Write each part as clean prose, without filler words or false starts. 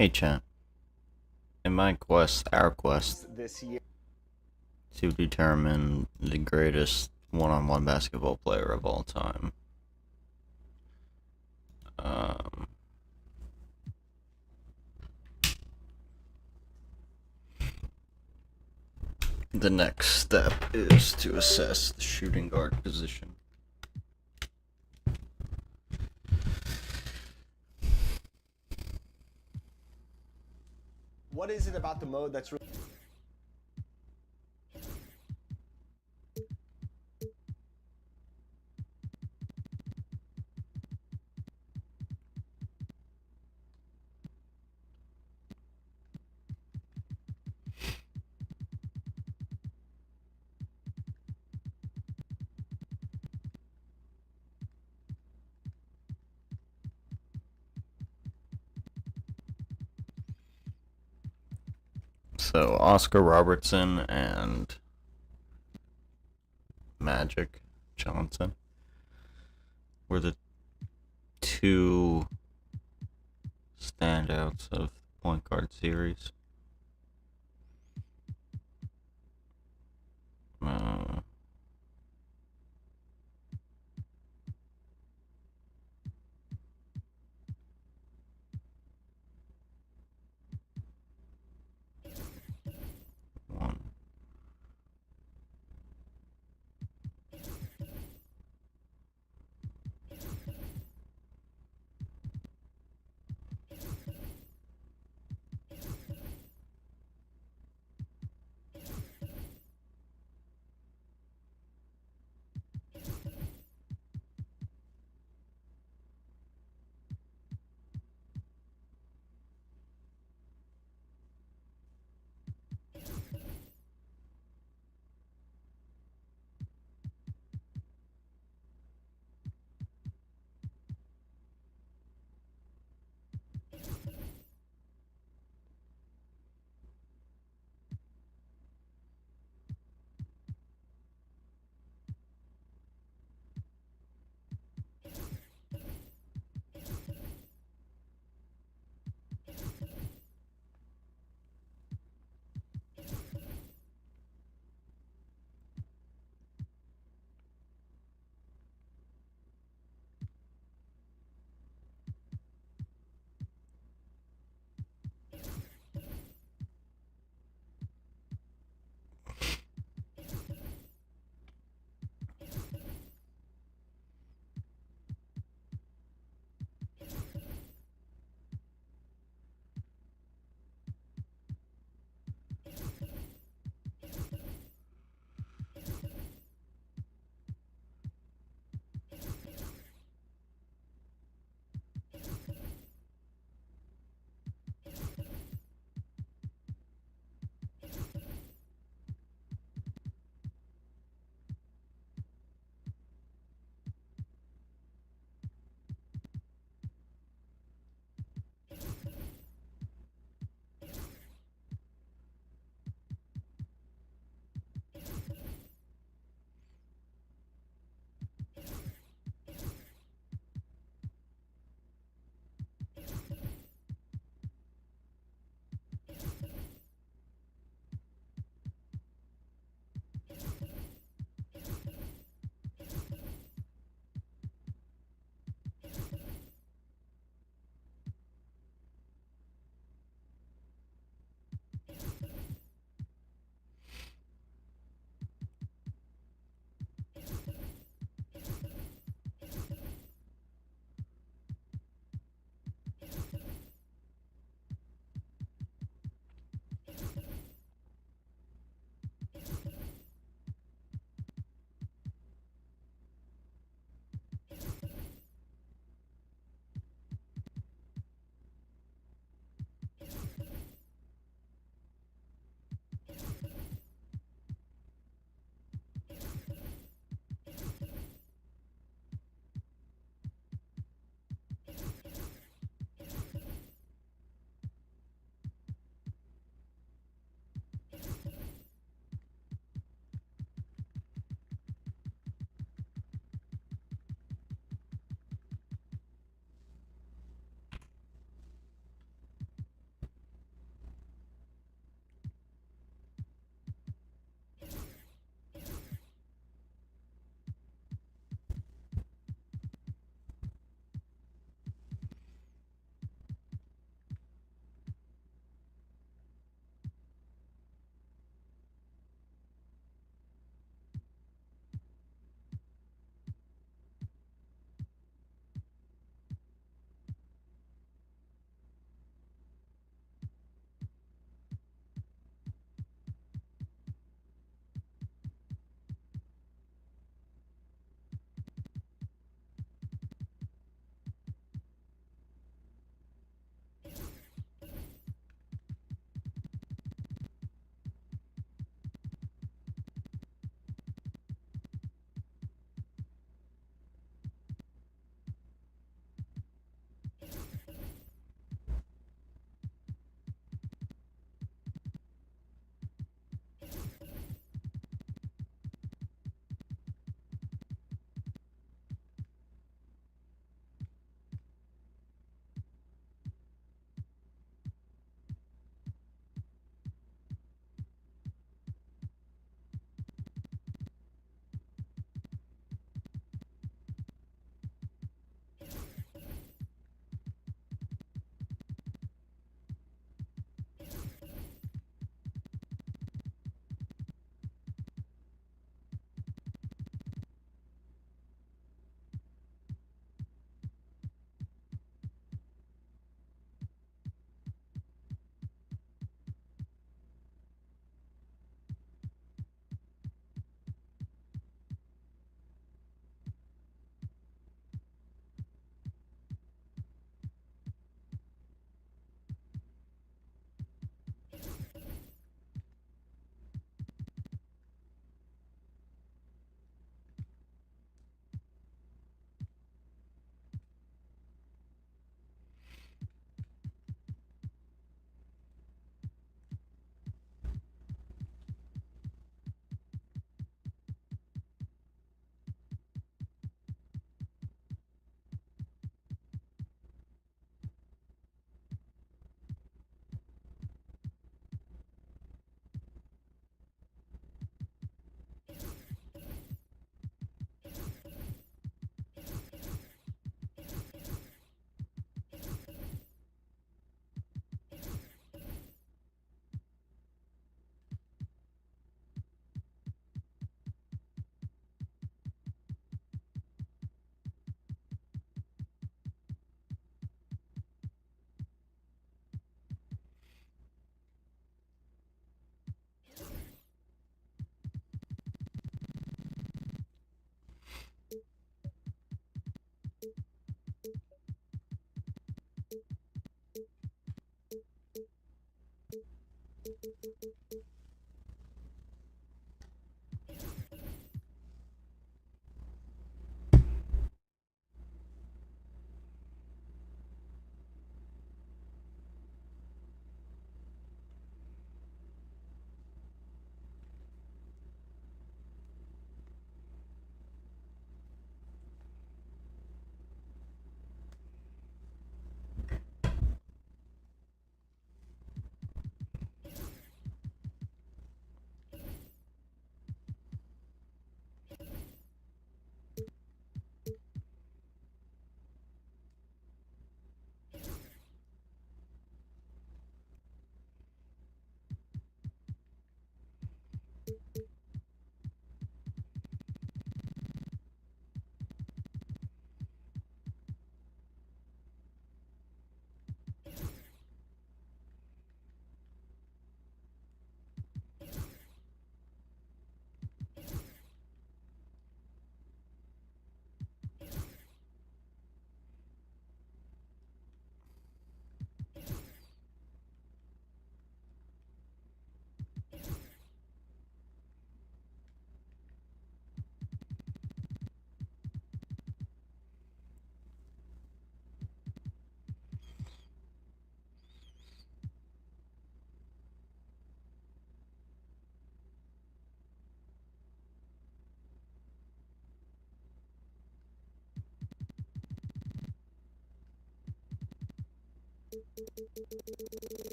Hey Chan, in my quest, our quest this year. to determine the greatest one-on-one basketball player of all time, um, the next step is to assess the shooting guard position. What is it about the mode that's really So Oscar Robertson and Magic Johnson were the two standouts of the point guard series. Uh, one.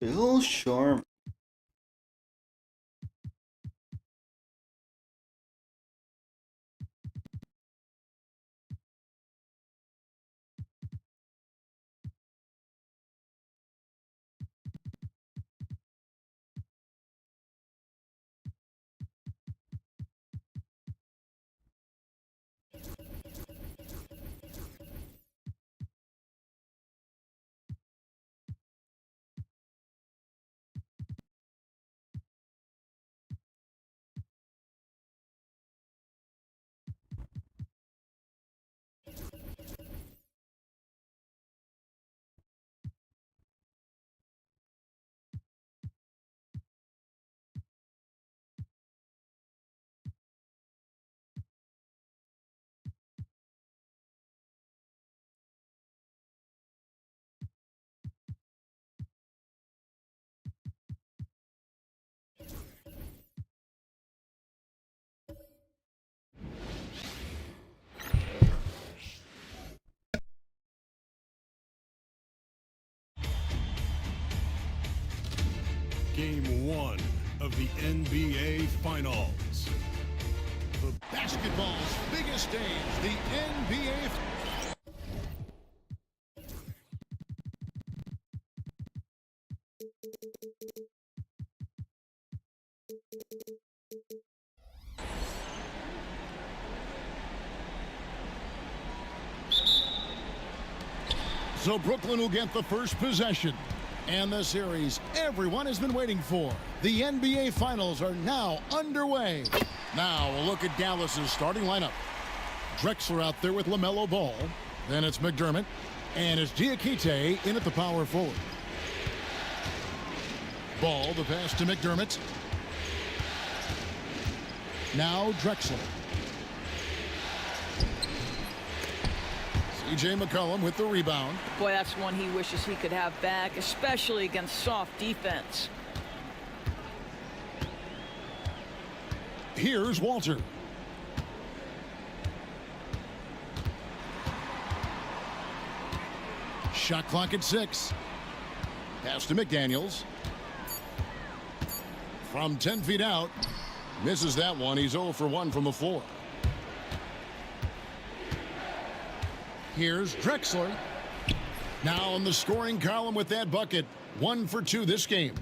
Bill Sharman. Game 1 of the NBA Finals. The basketball's biggest stage, the NBA. So Brooklyn will get the first possession. And the series everyone has been waiting for. The NBA Finals are now underway. Now a look at Dallas's starting lineup. Drexler out there with LaMelo Ball. Then it's McDermott. And it's Diakite in at the power forward. Ball, the pass to McDermott. Now Drexler. C.J. McCollum with the rebound. Boy, that's one he wishes he could have back, especially against soft defense. Here's Walter. Shot clock at 6. Pass to McDaniels. From 10 feet out. Misses that one. He's 0 for 1 from the floor. Here's Drexler. Now in the scoring column with that bucket. 1 for 2 this game.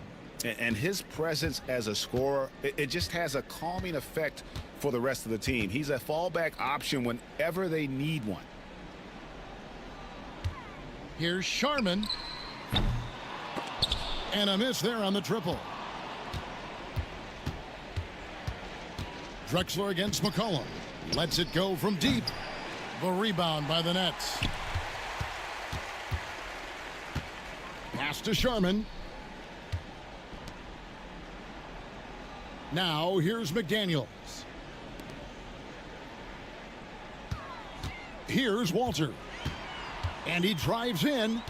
And his presence as a scorer, it just has a calming effect for the rest of the team. He's a fallback option whenever they need one. Here's Sharman. And a miss there on the triple. Drexler against McCollum. Lets it go from deep. The rebound by the Nets. Pass to Sharman. Now here's McDaniels. Here's Walter. And he drives in.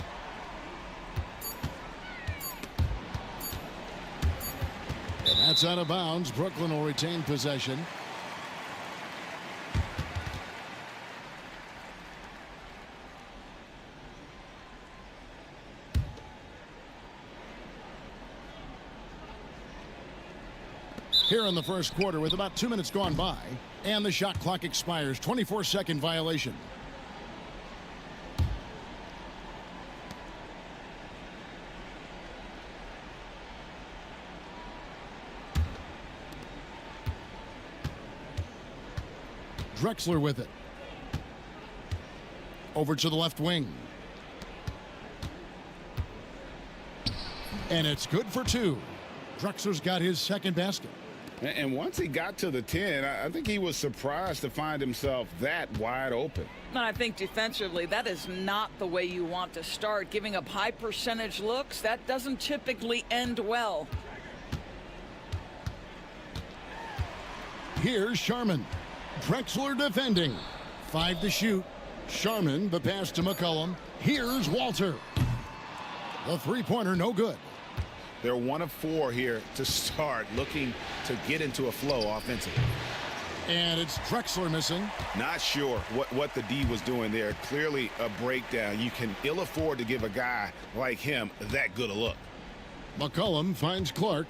And that's out of bounds. Brooklyn will retain possession. Here in the first quarter with about 2 minutes gone by. And the shot clock expires. 24-second violation. Drexler with it. Over to the left wing. And it's good for 2. Drexler's got his second basket. And once he got to the 10, I think he was surprised to find himself that wide open. And I think defensively, that is not the way you want to start. Giving up high percentage looks, that doesn't typically end well. Here's Sharman. Drexler defending. 5 to shoot. Sharman, the pass to McCollum. Here's Walter. The three-pointer, no good. They're 1 of 4 here to start, looking to get into a flow offensively. And it's Drexler missing. Not sure what the D was doing there. Clearly a breakdown. You can ill afford to give a guy like him that good a look. McCollum finds Clark.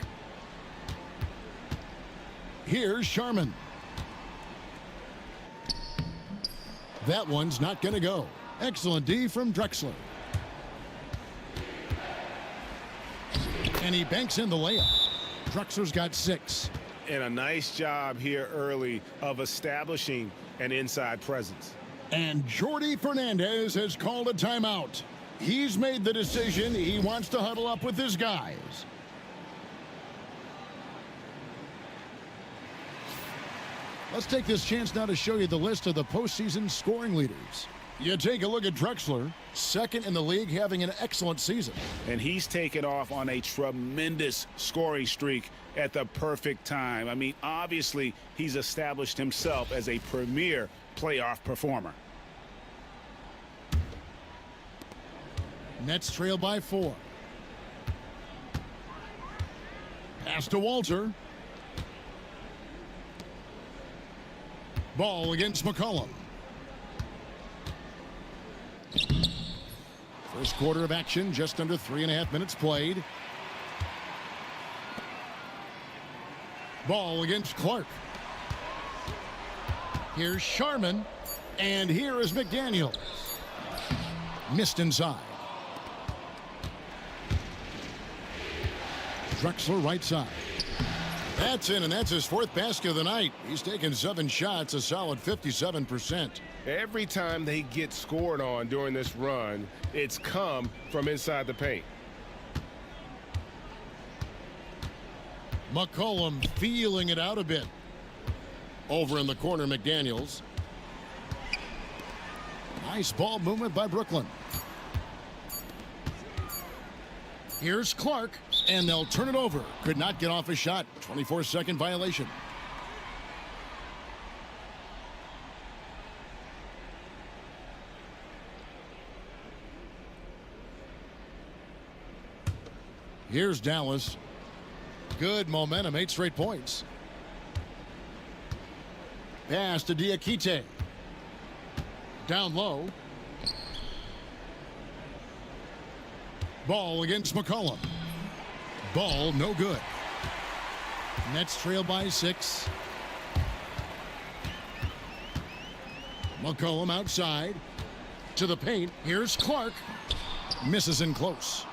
Here's Sharman. That one's not going to go. Excellent D from Drexler. And he banks in the layup. Drexler's got 6. And a nice job here early of establishing an inside presence. And Jordi Fernandez has called a timeout. He's made the decision. He wants to huddle up with his guys. Let's take this chance now to show you the list of the postseason scoring leaders. You take a look at Drexler, second in the league, having an excellent season. And he's taken off on a tremendous scoring streak at the perfect time. I mean, obviously, he's established himself as a premier playoff performer. Nets trail by 4. Pass to Walter. Ball against McCollum. First quarter of action, just under 3.5 minutes played. Ball against Clark. Here's Sharman. And here is McDaniels. Missed inside. Drexler right side. That's in, and that's his 4th basket of the night. He's taken 7 shots, a solid 57%. Every time they get scored on during this run, it's come from inside the paint. McCollum feeling it out a bit. Over in the corner, McDaniels. Nice ball movement by Brooklyn. Here's Clark, and they'll turn it over. Could not get off a shot. 24-second violation. Here's Dallas. Good momentum, 8 straight points. Pass to Diakite. Down low. Ball against McCollum. Ball no good. Nets trail by 6. McCollum outside. To the paint. Here's Clark. Misses in close.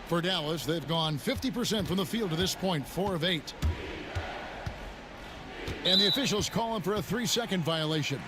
For Dallas, they've gone 50% from the field to this point, 4 of 8. And the officials call him for a 3-second violation.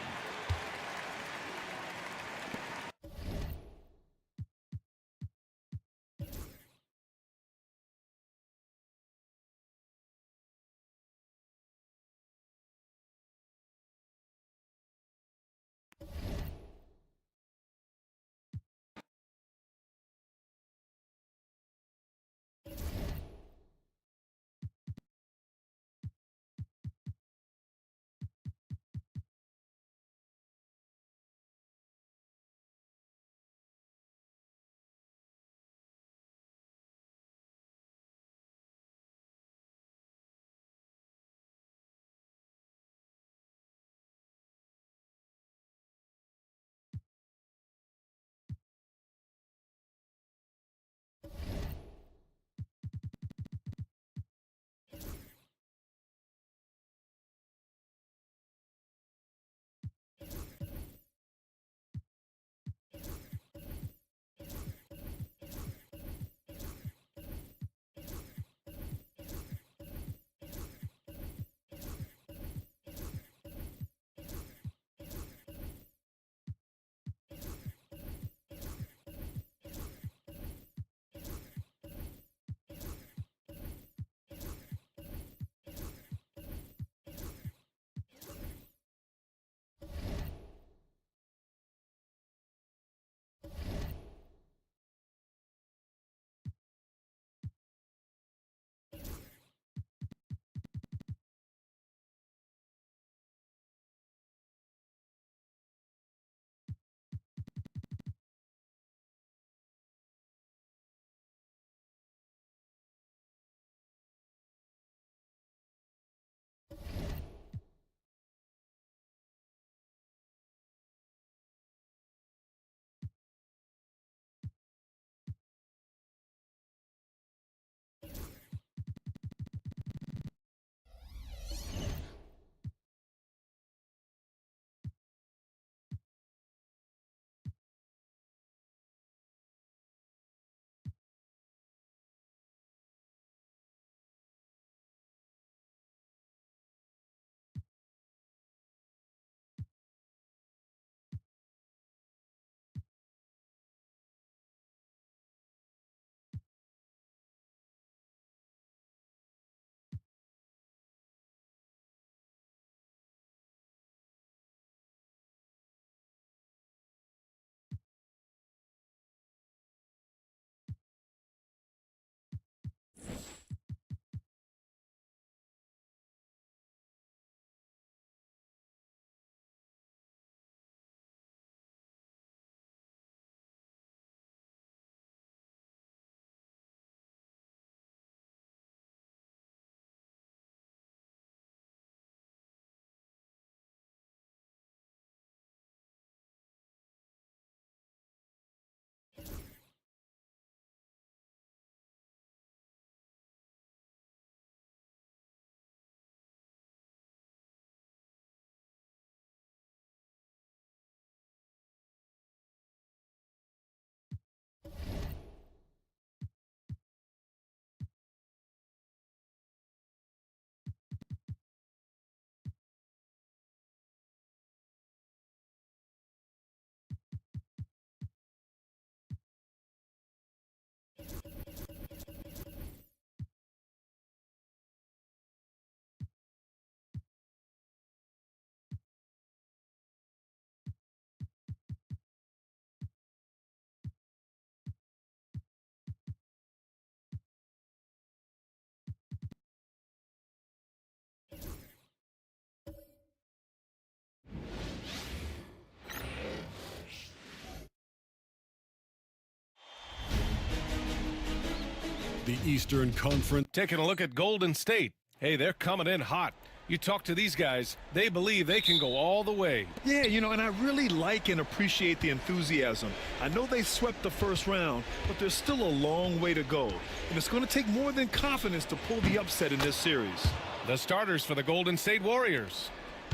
Eastern Conference. Taking a look at Golden State. Hey, they're coming in hot. You talk to these guys, they believe they can go all the way. Yeah, you know, and I really like and appreciate the enthusiasm. I know they swept the first round, but there's still a long way to go. And it's going to take more than confidence to pull the upset in this series. The starters for the Golden State Warriors.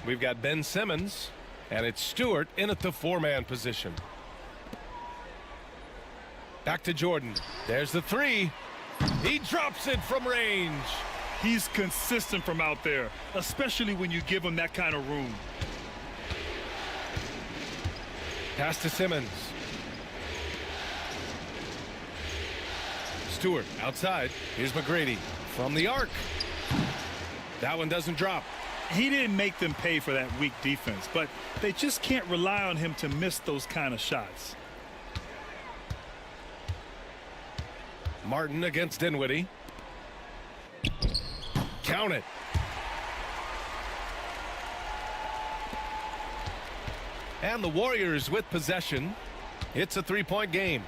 We've got Ben Simmons, and it's Stewart in at the four-man position. Back to Jordan. There's the three. He drops it from range. He's consistent from out there, especially when you give him that kind of room. Pass to Simmons. Stewart outside. Here's McGrady from the arc. That one doesn't drop. He didn't make them pay for that weak defense, but they just can't rely on him to miss those kind of shots. Martin against Dinwiddie. Count it. And the Warriors with possession. It's a three-point game.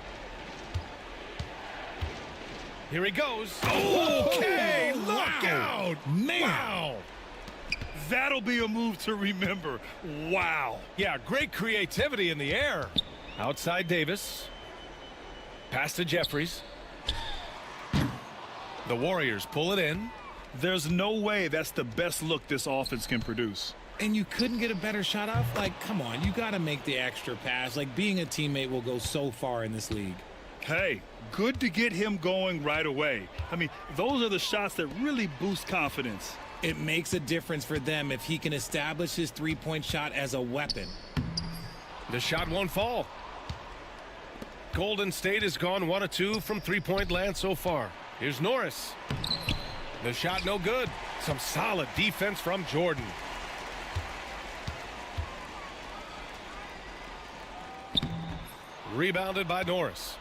Here he goes. Okay, look out. Man. Wow. That'll be a move to remember. Wow. Yeah, great creativity in the air. Outside Davis. Pass to Jeffries. The Warriors pull it in. There's no way that's the best look this offense can produce. And you couldn't get a better shot off? Like, come on, you got to make the extra pass. Like, being a teammate will go so far in this league. Hey, good to get him going right away. I mean, those are the shots that really boost confidence. It makes a difference for them if he can establish his three-point shot as a weapon. The shot won't fall. Golden State has gone 1 of 2 from three-point land so far. Here's Norris. The shot no good. Some solid defense from Jordan. Rebounded by Norris.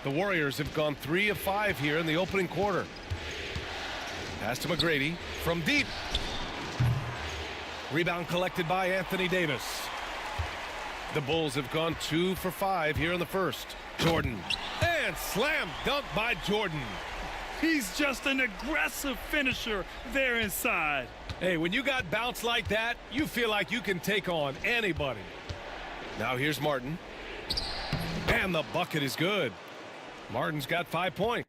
The Warriors have gone 3 of 5 here in the opening quarter. Pass to McGrady from deep. Rebound collected by Anthony Davis. The Bulls have gone 2 for 5 here in the first. Jordan. And slam dunk by Jordan. He's just an aggressive finisher there inside. Hey, when you got bounce like that, you feel like you can take on anybody. Now here's Martin. And the bucket is good. Martin's got 5 points.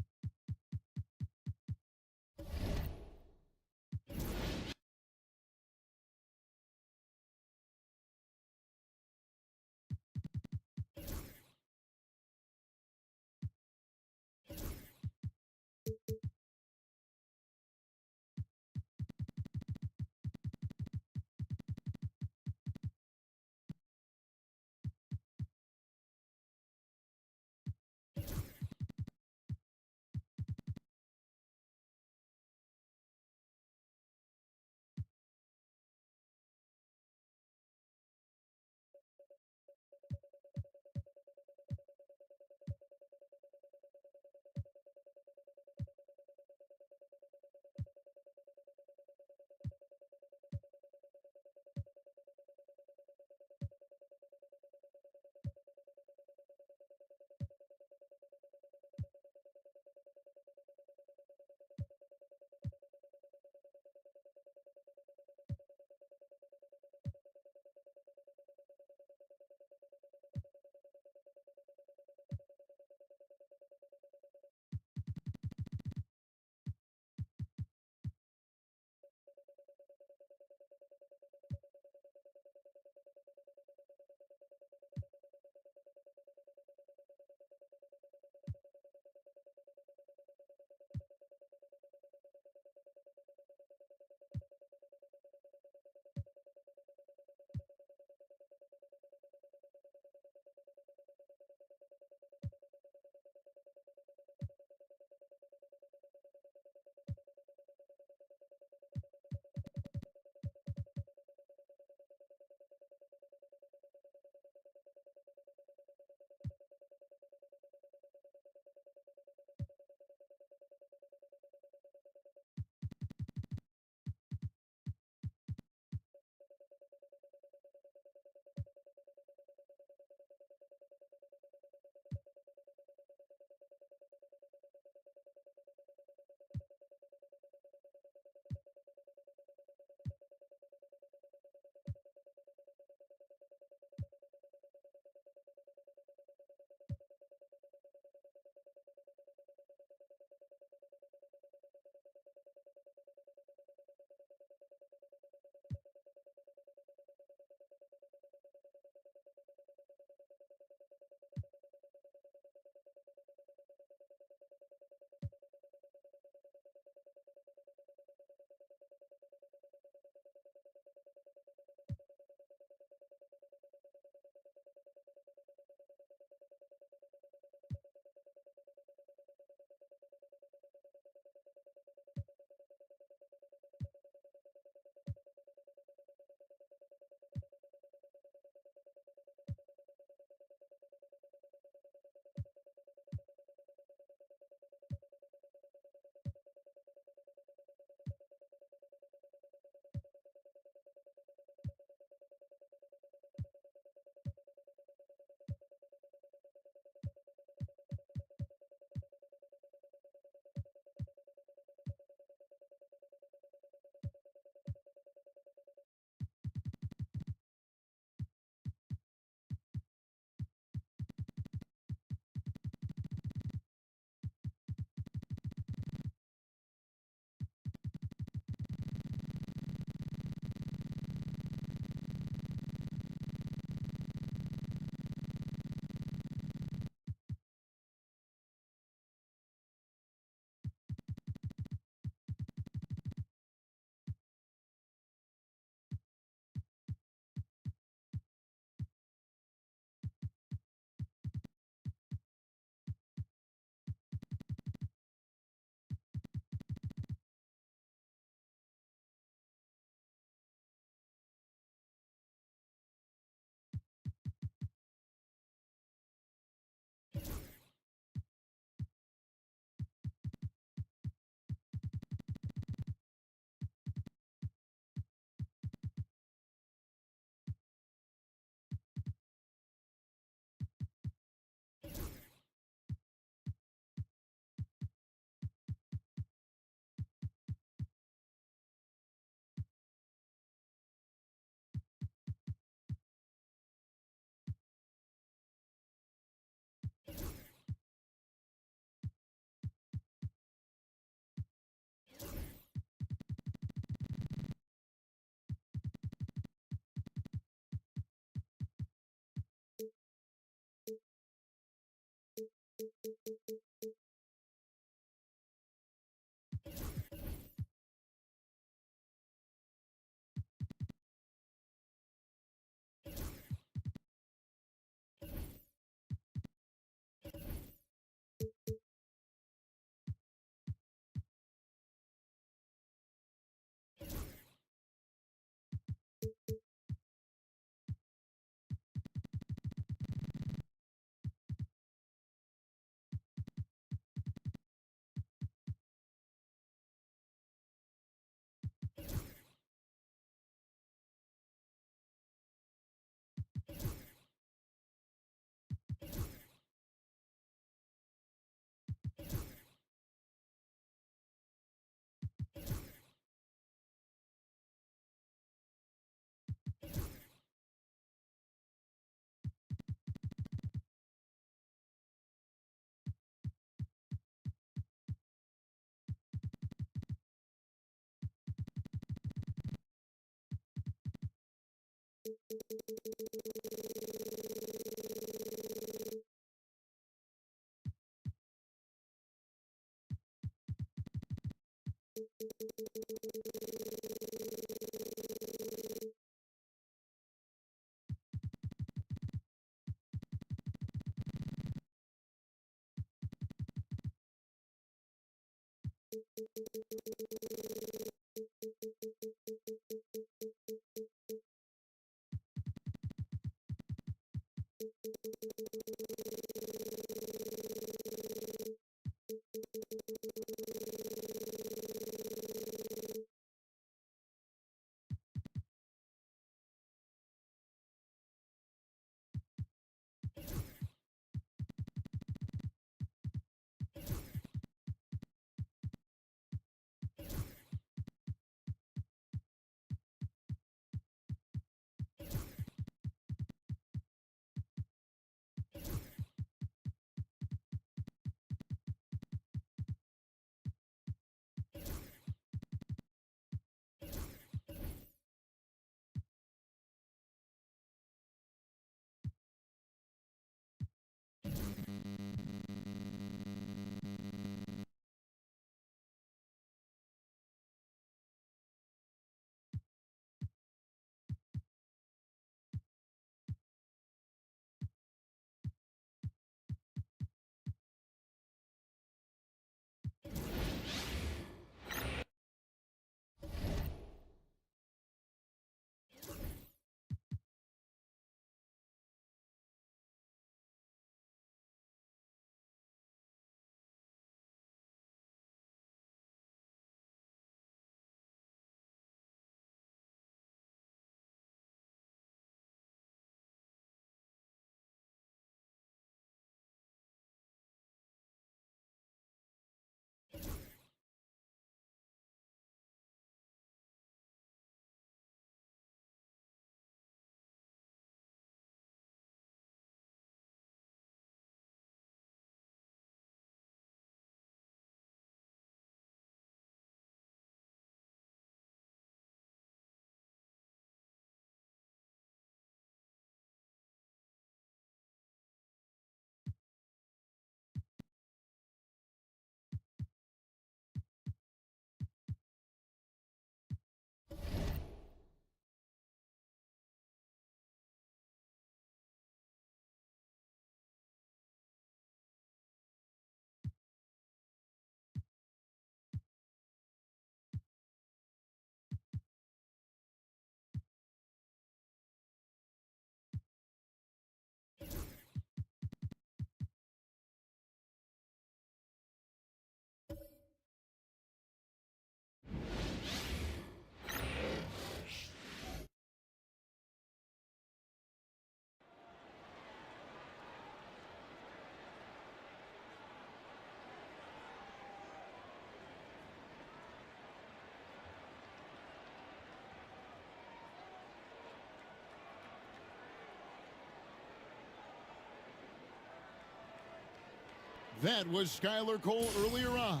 That was Skylar Cole earlier on,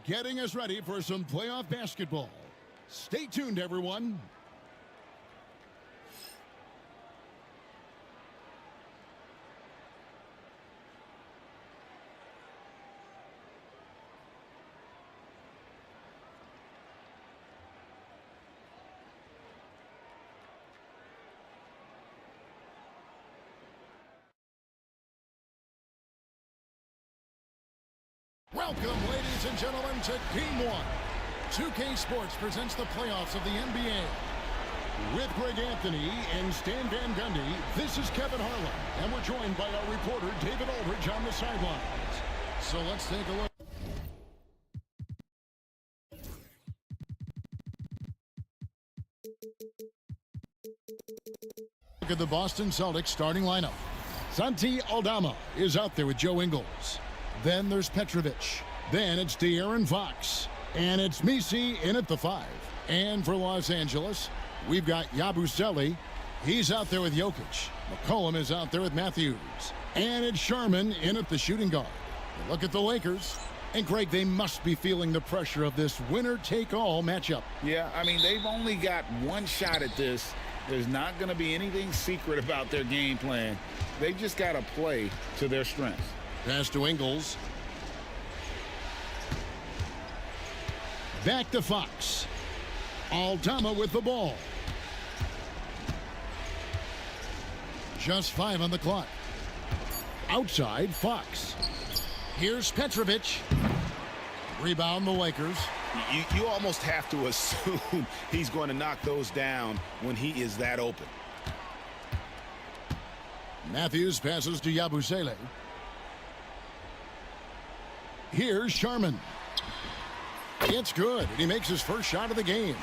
getting us ready for some playoff basketball. Stay tuned, everyone. Welcome, ladies and gentlemen, to Game 1. 2K Sports presents the playoffs of the NBA. With Greg Anthony and Stan Van Gundy, this is Kevin Harlan, and we're joined by our reporter, David Aldridge, on the sidelines. So let's take a look. Look at the Boston Celtics starting lineup. Santi Aldama is out there with Joe Ingles. Then there's Petrovic. Then it's De'Aaron Fox. And it's Misi in at the 5. And for Los Angeles, we've got Yabusele. He's out there with Jokic. McCollum is out there with Matthews. And it's Sharman in at the shooting guard. Look at the Lakers. And Greg, they must be feeling the pressure of this winner-take-all matchup. Yeah, I mean, they've only got one shot at this. There's not going to be anything secret about their game plan. They've just got to play to their strengths. Pass to Ingles. Back to Fox. Aldama with the ball. Just 5 on the clock. Outside, Fox. Here's Petrovic. Rebound the Lakers. You almost have to assume he's going to knock those down when he is that open. Matthews passes to Yabusele. Here's Sharman. It's good, and he makes his first shot of the game.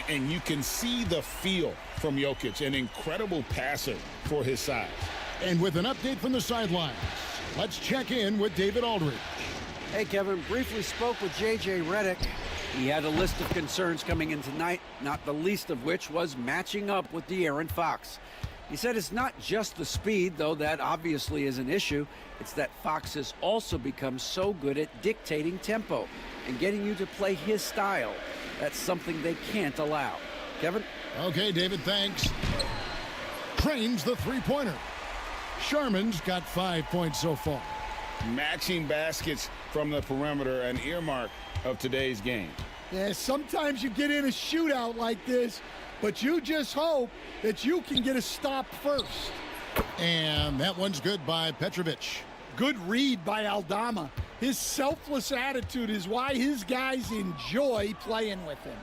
And you can see the feel from Jokic, an incredible passer for his size. And with an update from the sidelines, let's check in with David Aldridge. Hey, Kevin, briefly spoke with J.J. Redick. He had a list of concerns coming in tonight, not the least of which was matching up with De'Aaron Fox. He said it's not just the speed, though that obviously is an issue. It's that Fox has also become so good at dictating tempo and getting you to play his style. That's something they can't allow. Kevin? Okay, David, thanks. Trains the three-pointer. Sharman's got 5 points so far. Matching baskets from the perimeter, an earmark of today's game. Yeah, sometimes you get in a shootout like this, but you just hope that you can get a stop first. And that one's good by Petrovic. Good read by Aldama. His selfless attitude is why his guys enjoy playing with him.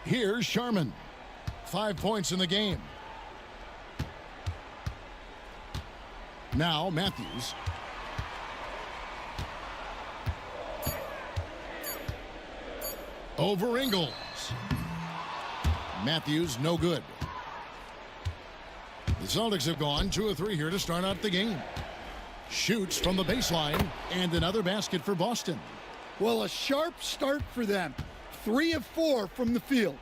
Here's Sharman. 5 points in the game. Now Matthews. Over Ingles. Matthews no good. The Celtics have gone 2 of 3 here to start out the game. Shoots from the baseline and another basket for Boston. Well, a sharp start for them. 3 of 4 from the field.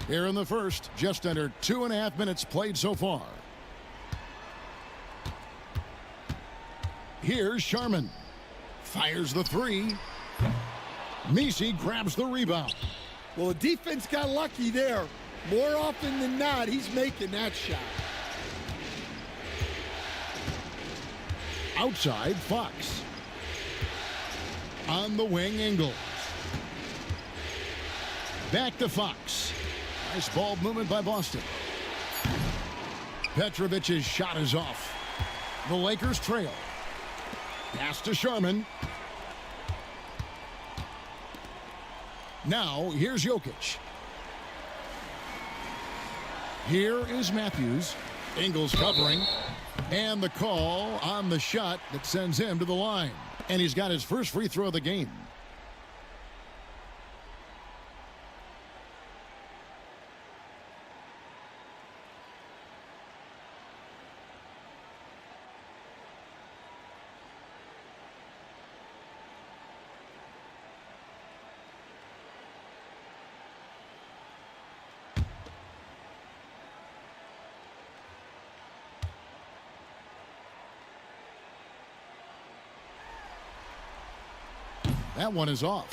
Here in the first, just under 2.5 minutes played so far. Here's Sharman. Fires the 3. Misi grabs the rebound. Well, the defense got lucky there. More often than not, he's making that shot. Outside, Fox. On the wing, Ingles. Back to Fox. Nice ball movement by Boston. Petrovic's shot is off. The Lakers trail. Pass to Sharman. Now, here's Jokic. Here is Matthews. Ingles covering. And the call on the shot that sends him to the line. And he's got his first free throw of the game. That one is off.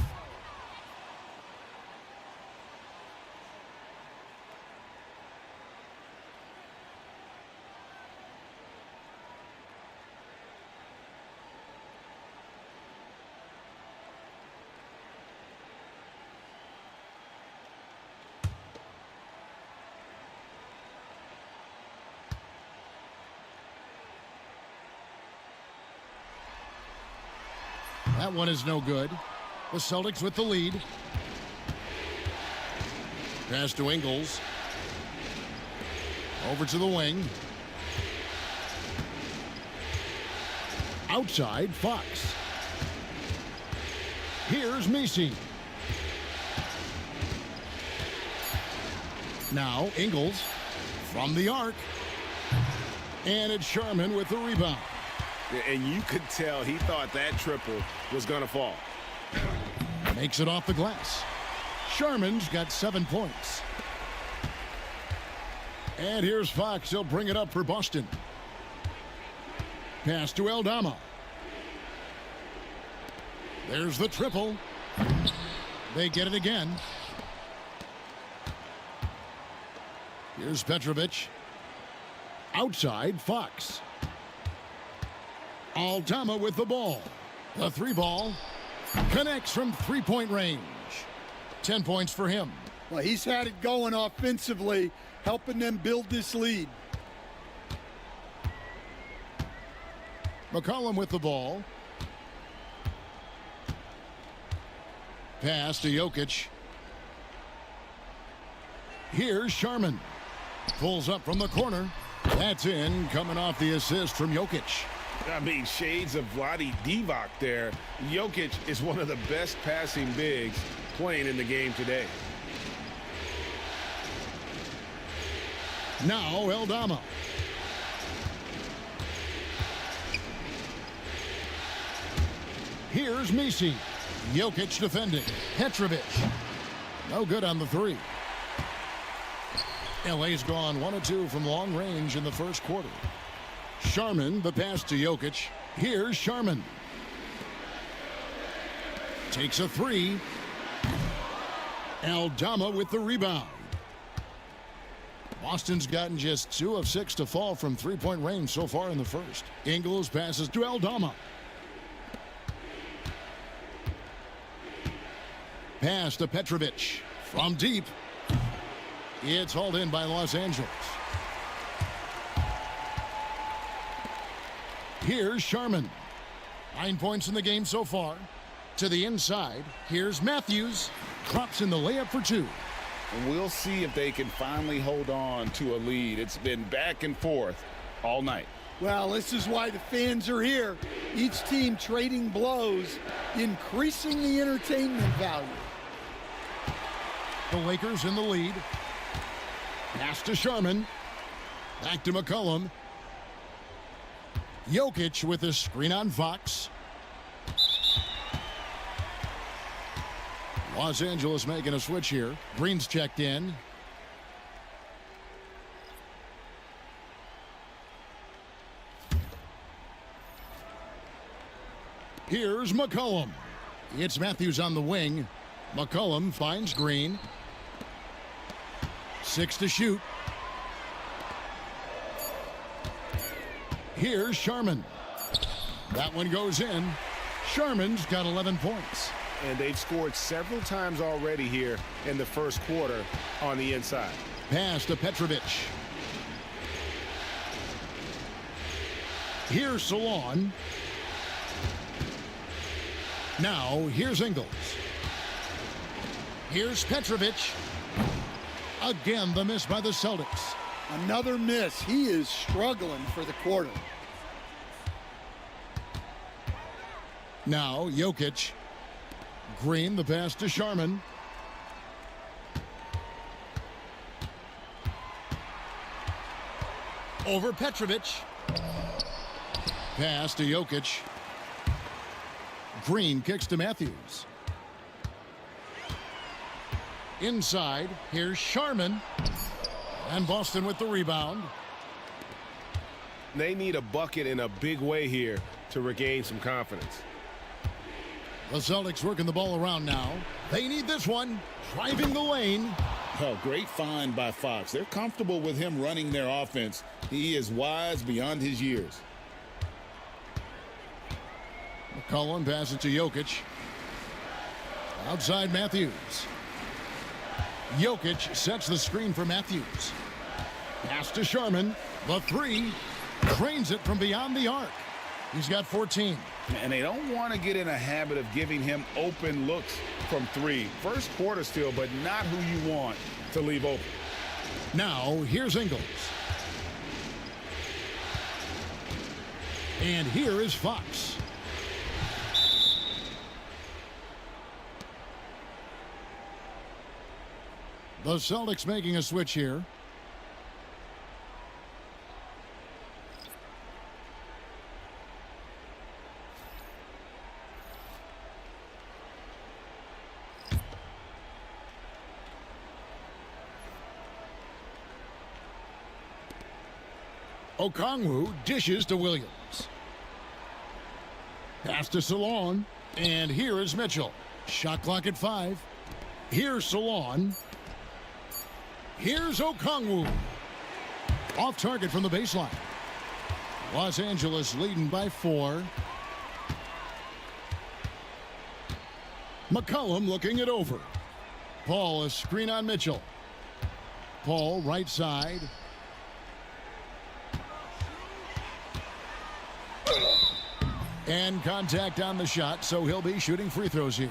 That one is no good. The Celtics with the lead. Pass to Ingles. Over to the wing. Outside, Fox. Here's Messi. Now Ingles from the arc. And it's Sherman with the rebound. And you could tell he thought that triple was going to fall. Makes it off the glass. Sherman's got 7 points. And here's Fox. He'll bring it up for Boston. Pass to Aldama. There's the triple. They get it again. Here's Petrovic. Outside, Fox. Aldama with the ball. The 3-ball connects from three-point range. 10 points for him. Well, he's had it going offensively, helping them build this lead. McCollum with the ball. Pass to Jokic. Here's Sherman. Pulls up from the corner. That's in, coming off the assist from Jokic. I mean, shades of Vlade Divac there. Jokic is one of the best passing bigs playing in the game today. Now Aldama. Here's Messi. Jokic defending. Petrovic. No good on the 3. LA's gone 1 of 2 from long range in the first quarter. Sherman, the pass to Jokic. Here's Sherman. Takes a 3. Aldama with the rebound. Boston's gotten just 2 of 6 to fall from three-point range so far in the first. Ingles passes to Aldama. Pass to Petrovic. From deep. It's hauled in by Los Angeles. Here's Sherman. 9 points in the game so far. To the inside. Here's Matthews. Drops in the layup for 2. And we'll see if they can finally hold on to a lead. It's been back and forth all night. Well, this is why the fans are here. Each team trading blows, increasing the entertainment value. The Lakers in the lead. Pass to Sherman. Back to McCollum. Jokic with a screen on Fox. Los Angeles making a switch here. Green's checked in. Here's McCollum. It's Matthews on the wing. McCollum finds Green. 6 to shoot. Here's Sherman. That one goes in. Sherman's got 11 points. And they've scored several times already here in the first quarter on the inside. Pass to Petrovic. Here's Salon. Now, here's Ingles. Here's Petrovic. Again, the miss by the Celtics. Another miss. He is struggling for the quarter. Now, Jokic. Green, the pass to Sherman. Over Petrovic. Pass to Jokic. Green kicks to Matthews. Inside, here's Sherman. And Boston with the rebound. They need a bucket in a big way here to regain some confidence. The Celtics working the ball around now. They need this one. Driving the lane. Oh, great find by Fox. They're comfortable with him running their offense. He is wise beyond his years. McCollum passes to Jokic. Outside Matthews. Jokic sets the screen for Matthews. Pass to Sherman. The 3. Drains it from beyond the arc. He's got 14. And they don't want to get in a habit of giving him open looks from three. First quarter still, but not who you want to leave open. Now, here's Ingles. And here is Fox. The Celtics making a switch here. Okongwu dishes to Williams. Pass to Salon. And here is Mitchell. Shot clock at 5. Here's Salon. Here's Okongwu. Off target from the baseline. Los Angeles leading by 4. McCollum looking it over. Paul, a screen on Mitchell. Paul, right side. And contact on the shot, so he'll be shooting free throws here.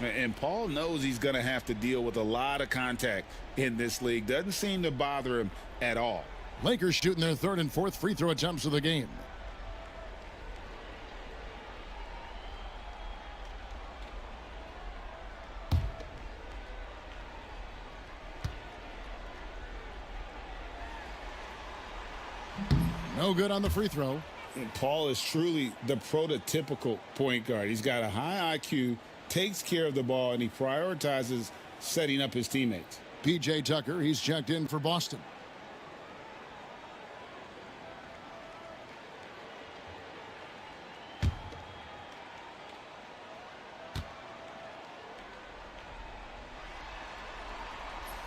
And Paul knows he's going to have to deal with a lot of contact in this league. Doesn't seem to bother him at all. Lakers shooting their 3rd and 4th free throw attempts of the game. No good on the free throw. Paul is truly the prototypical point guard. He's got a high IQ, takes care of the ball, and he prioritizes setting up his teammates. P.J. Tucker, he's checked in for Boston.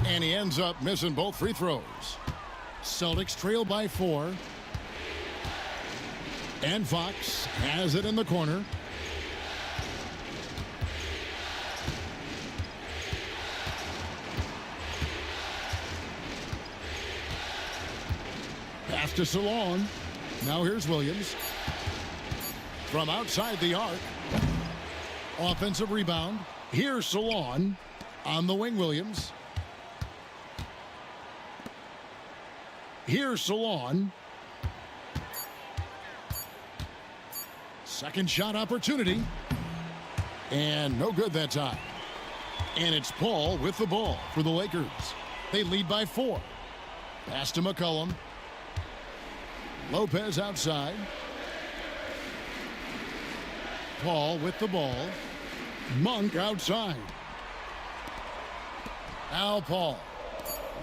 And he ends up missing both free throws. Celtics trail by 4. And Fox has it in the corner. Pass to Salon. Now here's Williams. From outside the arc. Offensive rebound. Here's Salon. On the wing, Williams. Here's Salon. Second shot opportunity. And no good that time. And it's Paul with the ball for the Lakers. They lead by 4. Pass to McCollum. Lopez outside. Paul with the ball. Monk outside. Now Paul.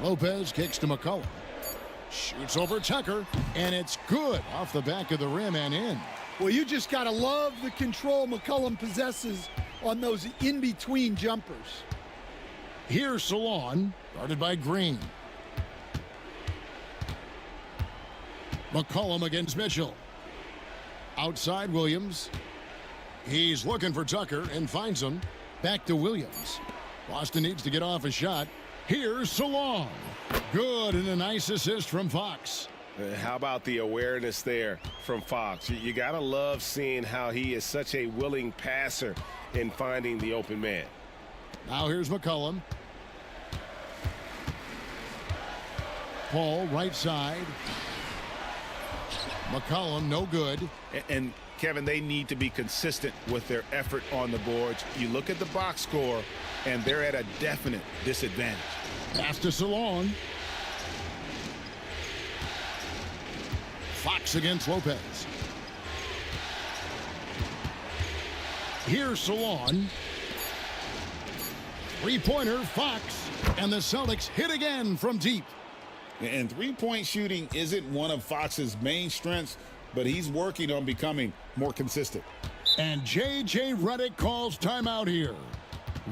Lopez kicks to McCollum. Shoots over Tucker. And it's good off the back of the rim and in. Well, you just got to love the control McCollum possesses on those in-between jumpers. Here's Salon, guarded by Green. McCollum against Mitchell. Outside Williams. He's looking for Tucker and finds him. Back to Williams. Boston needs to get off a shot. Here's Salon. Good, and a nice assist from Fox. How about the awareness there from Fox? You got to love seeing how he is such a willing passer in finding the open man. Now here's McCollum. Paul, right side. McCollum, no good. And Kevin, they need to be consistent with their effort on the boards. You look at the box score, and they're at a definite disadvantage. Pass to Salon. Fox against Lopez. Here's Salon. Three-pointer, Fox. And the Celtics hit again from deep. And three-point shooting isn't one of Fox's main strengths, but he's working on becoming more consistent. And J.J. Redick calls timeout here.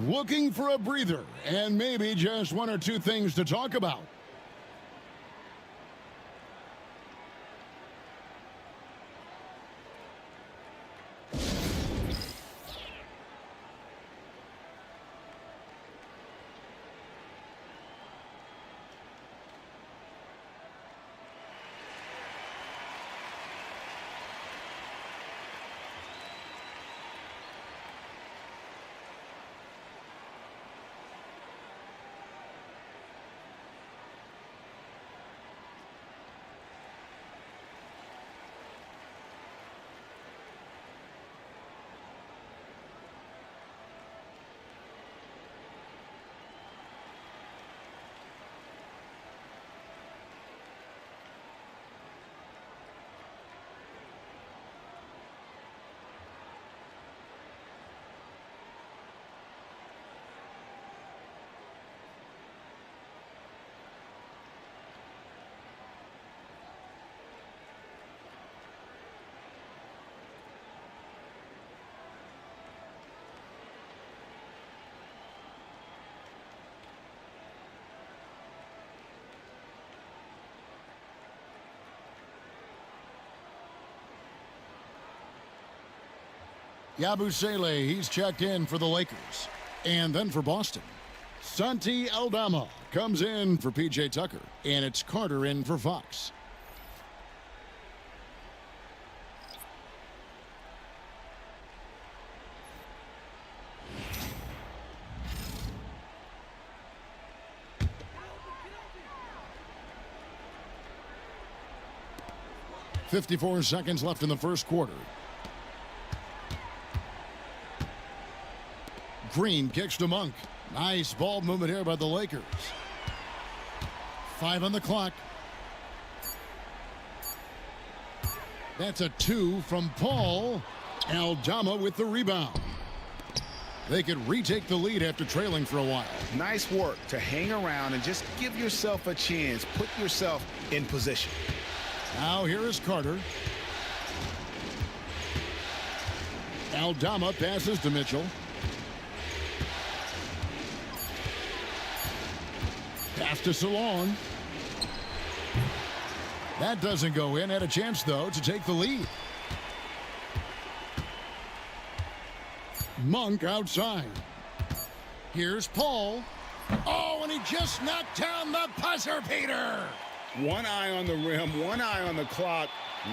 Looking for a breather and maybe just 1 or 2 things to talk about. Yabusele, he's checked in for the Lakers. And then for Boston, Santi Aldama comes in for P.J. Tucker. And it's Carter in for Fox. .54 seconds left in the first quarter. Green kicks to Monk. Nice ball movement here by the Lakers. 5 on the clock. That's a 2 from Paul. Aldama with the rebound. They could retake the lead after trailing for a while. Nice work to hang around and just give yourself a chance. Put yourself in position. Now here is Carter. Aldama passes to Mitchell. Pass to Salon. That doesn't go in. Had a chance, though, to take the lead. Monk outside. Here's Paul. Oh, and he just knocked down the buzzer beater. One eye on the rim, one eye on the clock.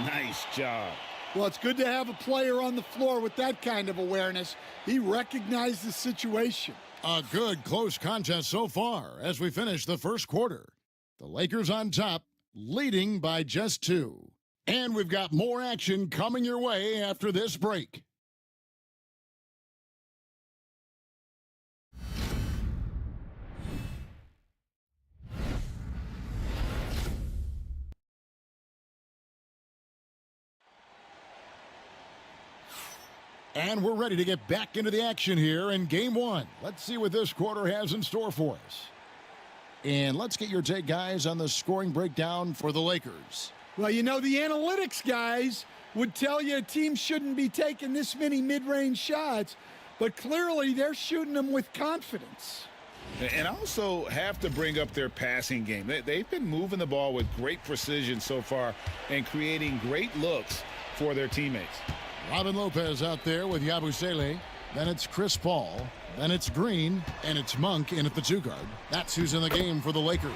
Nice job. Well, it's good to have a player on the floor with that kind of awareness. He recognized the situation. A good close contest so far as we finish the first quarter. The Lakers on top, leading by just 2. And we've got more action coming your way after this break. And we're ready to get back into the action here in Game 1. Let's see what this quarter has in store for us. And let's get your take, guys, on the scoring breakdown for the Lakers. Well, you know, the analytics guys would tell you a team shouldn't be taking this many mid-range shots, but clearly they're shooting them with confidence. And also have to bring up their passing game. They've been moving the ball with great precision so far and creating great looks for their teammates. Robin Lopez out there with Yabusele. Then it's Chris Paul. Then it's Green. And it's Monk in at the 2 guard. That's who's in the game for the Lakers.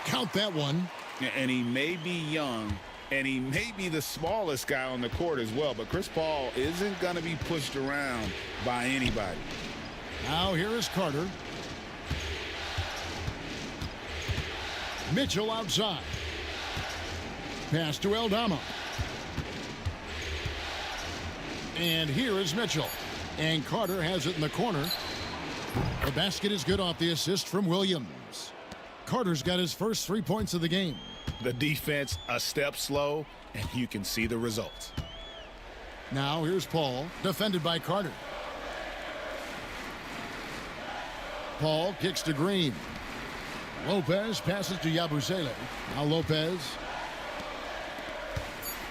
Count that one. And he may be young, and he may be the smallest guy on the court as well. But Chris Paul isn't going to be pushed around by anybody. Now here is Carter. Mitchell outside. Pass to Aldama. And here is Mitchell. And Carter has it in the corner. The basket is good off the assist from Williams. Carter's got his first 3 points of the game. The defense a step slow, and you can see the results. Now here's Paul, defended by Carter. Paul kicks to Green. Lopez passes to Yabusele. Now Lopez.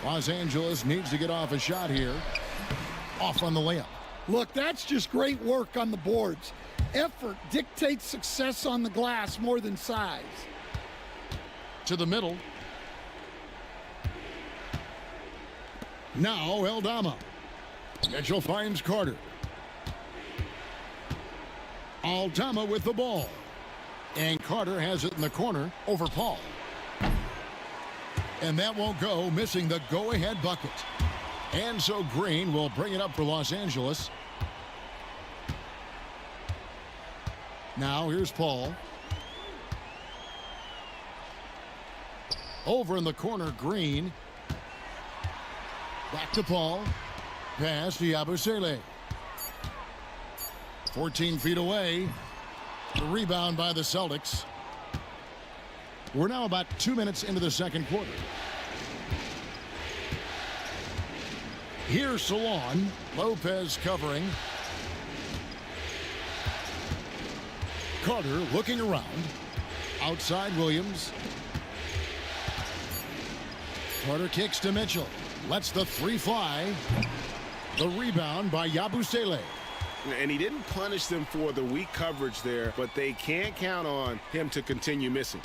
Los Angeles needs to get off a shot here. Off on the layup. Look, that's just great work on the boards. Effort dictates success on the glass more than size. To the middle. Now Aldama. Mitchell finds Carter. Aldama with the ball. And Carter has it in the corner over Paul. And that won't go, missing the go-ahead bucket. And so Green will bring it up for Los Angeles. Now here's Paul. Over in the corner, Green. Back to Paul. Pass to Yabusele. 14 feet away. The rebound by the Celtics. We're now about 2 minutes into the second quarter. Here's Salon. Lopez covering. Carter looking around. Outside Williams. Carter kicks to Mitchell. Lets the 3 fly. The rebound by Yabusele. And he didn't punish them for the weak coverage there, but they can't count on him to continue missing.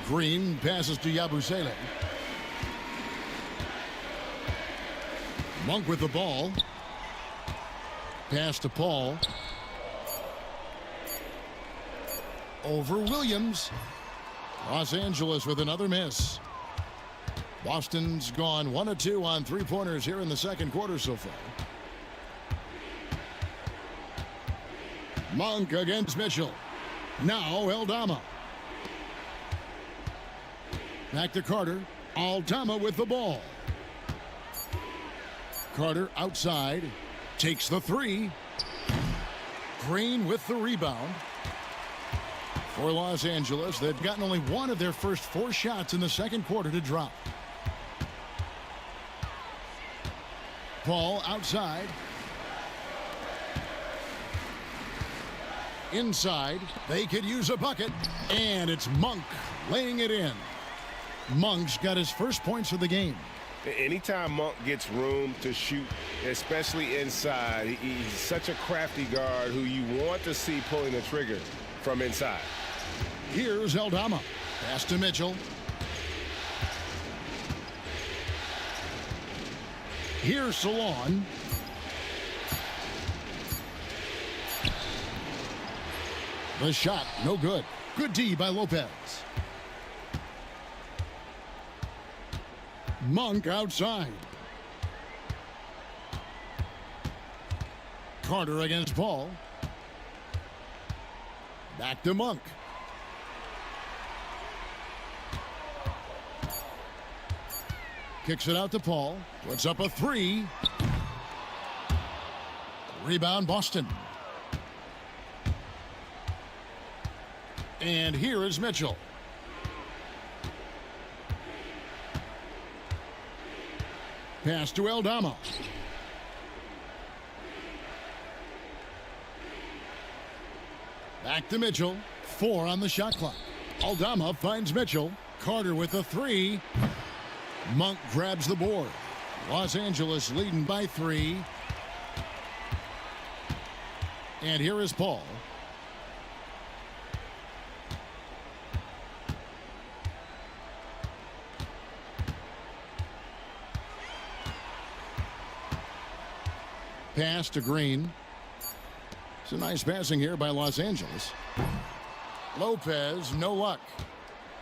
Green passes to Yabusele. Monk with the ball. Pass to Paul. Over Williams. Los Angeles with another miss. Boston's gone 1 of 2 on three-pointers here in the second quarter so far. Monk against Mitchell. Now Aldama. Back to Carter. Aldama with the ball. Carter outside. Takes the three. Green with the rebound. For Los Angeles, they've gotten only one of their first 4 shots in the second quarter to drop. Paul outside. Inside. They could use a bucket. And it's Monk laying it in. Monk's got his first points of the game. Anytime Monk gets room to shoot, especially inside, he's such a crafty guard who you want to see pulling the trigger from inside. Here's Aldama. Pass to Mitchell. Here's Salon. The shot, no good. Good D by Lopez. Monk outside. Carter against Paul. Back to Monk. Kicks it out to Paul. Puts up a three. Rebound Boston. And here is Mitchell. Pass to Aldama. Back to Mitchell. 4 on the shot clock. Aldama finds Mitchell. Carter with a three. Monk grabs the board. Los Angeles leading by 3. And here is Paul. Pass to Green. It's a nice passing here by Los Angeles. Lopez, no luck.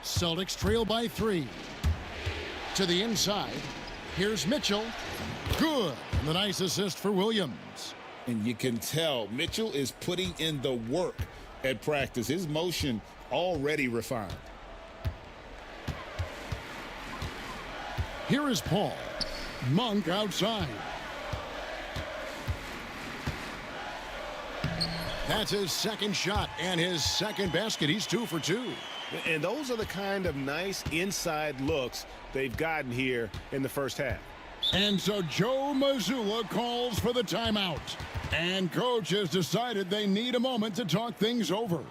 Celtics trail by 3. To the inside. Here's Mitchell. Good. And the nice assist for Williams. And you can tell Mitchell is putting in the work at practice. His motion already refined. Here is Paul. Monk outside. That's his second shot and his second basket. He's 2 for 2. And those are the kind of nice inside looks they've gotten here in the first half. And so Joe Mazzulla calls for the timeout. And coach has decided they need a moment to talk things over.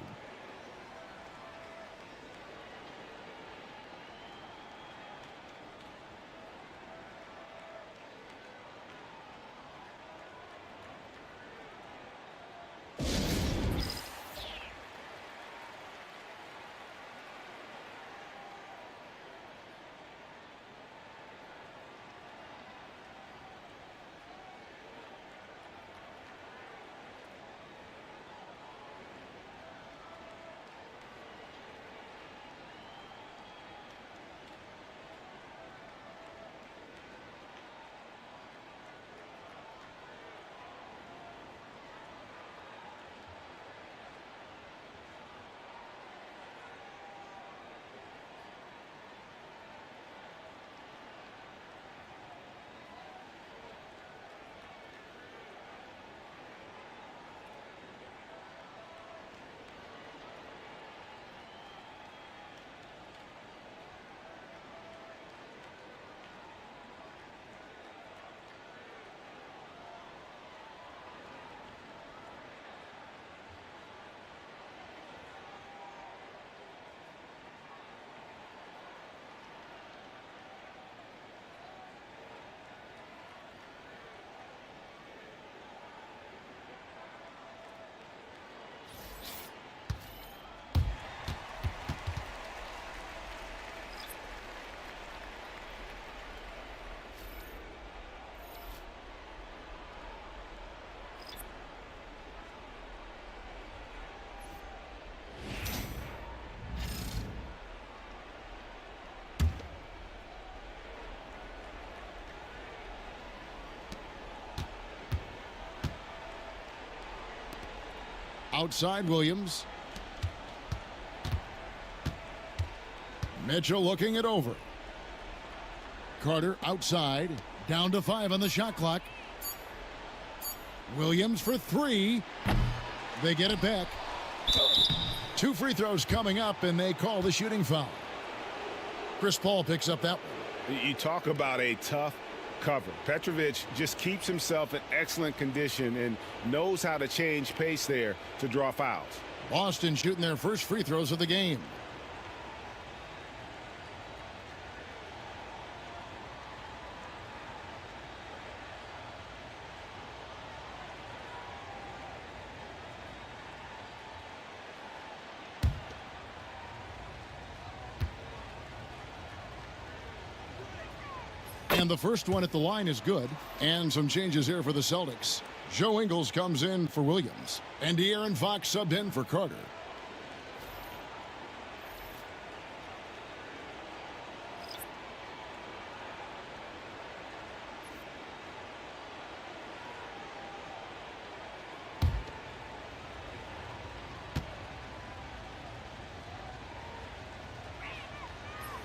Outside Williams. Mitchell looking it over. Carter outside. Down to 5 on the shot clock. Williams for 3. They get it back. 2 free throws coming up, and they call the shooting foul. Chris Paul picks up that one. You talk about a tough cover. Petrovic just keeps himself in excellent condition and knows how to change pace there to draw fouls. Boston shooting their first free throws of the game. And the first one at the line is good. And some changes here for the Celtics. Joe Ingles comes in for Williams. And De'Aaron Fox subbed in for Carter.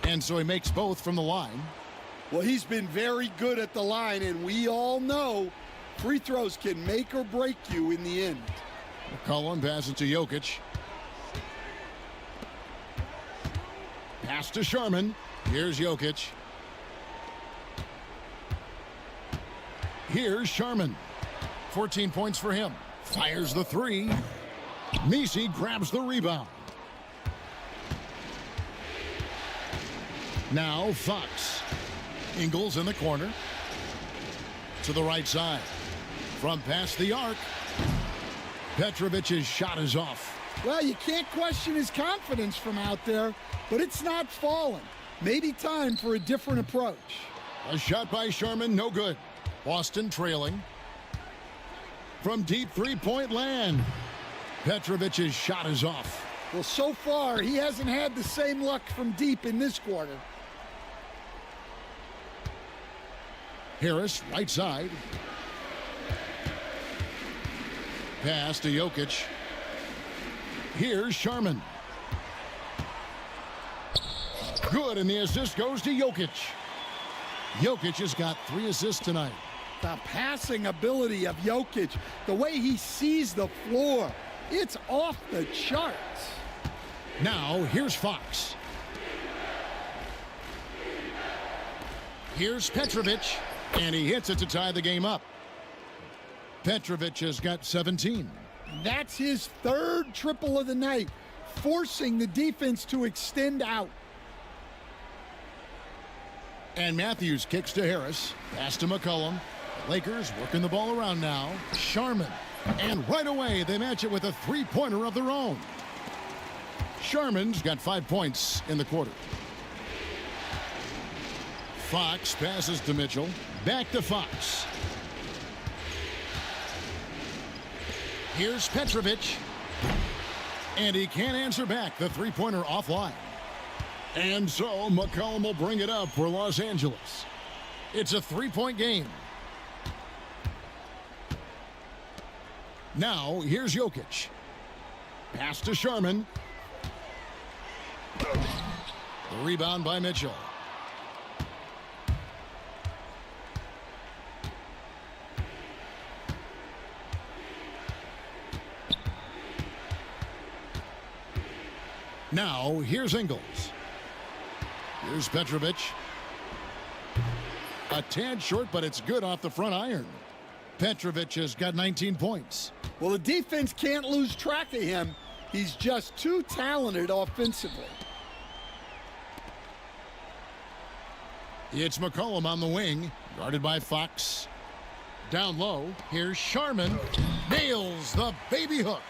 And so he makes both from the line. Well, he's been very good at the line, and we all know free throws can make or break you in the end. McCollum passes to Jokic. Pass to Sharman. Here's Jokic. Here's Sharman. 14 points for him. Fires the 3. Messi grabs the rebound. Now Fox. Ingles in the corner. To the right side. From past the arc. Petrovic's shot is off. Well, you can't question his confidence from out there, but it's not falling. Maybe time for a different approach. A shot by Sharman, no good. Boston trailing. From deep three-point land. Petrovic's shot is off. Well, so far, he hasn't had the same luck from deep in this quarter. Harris, right side. Pass to Jokic. Here's Sharman. Good, and the assist goes to Jokic. Jokic has got 3 assists tonight. The passing ability of Jokic, the way he sees the floor, it's off the charts. Now, here's Fox. Here's Petrovic, and he hits it to tie the game up. Petrovic has got 17. That's his 3rd triple of the night, forcing the defense to extend out. And Matthews kicks to Harris. Pass to McCollum. Lakers working the ball around now. Sharman. And right away, they match it with a three-pointer of their own. Sharman's got 5 points in the quarter. Fox passes to Mitchell. Back to Fox. Here's Petrovic. And he can't answer back. The three-pointer offline. And so McCollum will bring it up for Los Angeles. It's a 3-point game. Now, here's Jokic. Pass to Sharman. The rebound by Mitchell. Now, here's Ingles. Here's Petrovic. A tad short, but it's good off the front iron. Petrovic has got 19 points. Well, the defense can't lose track of him. He's just too talented offensively. It's McCollum on the wing, guarded by Fox. Down low, here's Sharman. Nails the baby hook.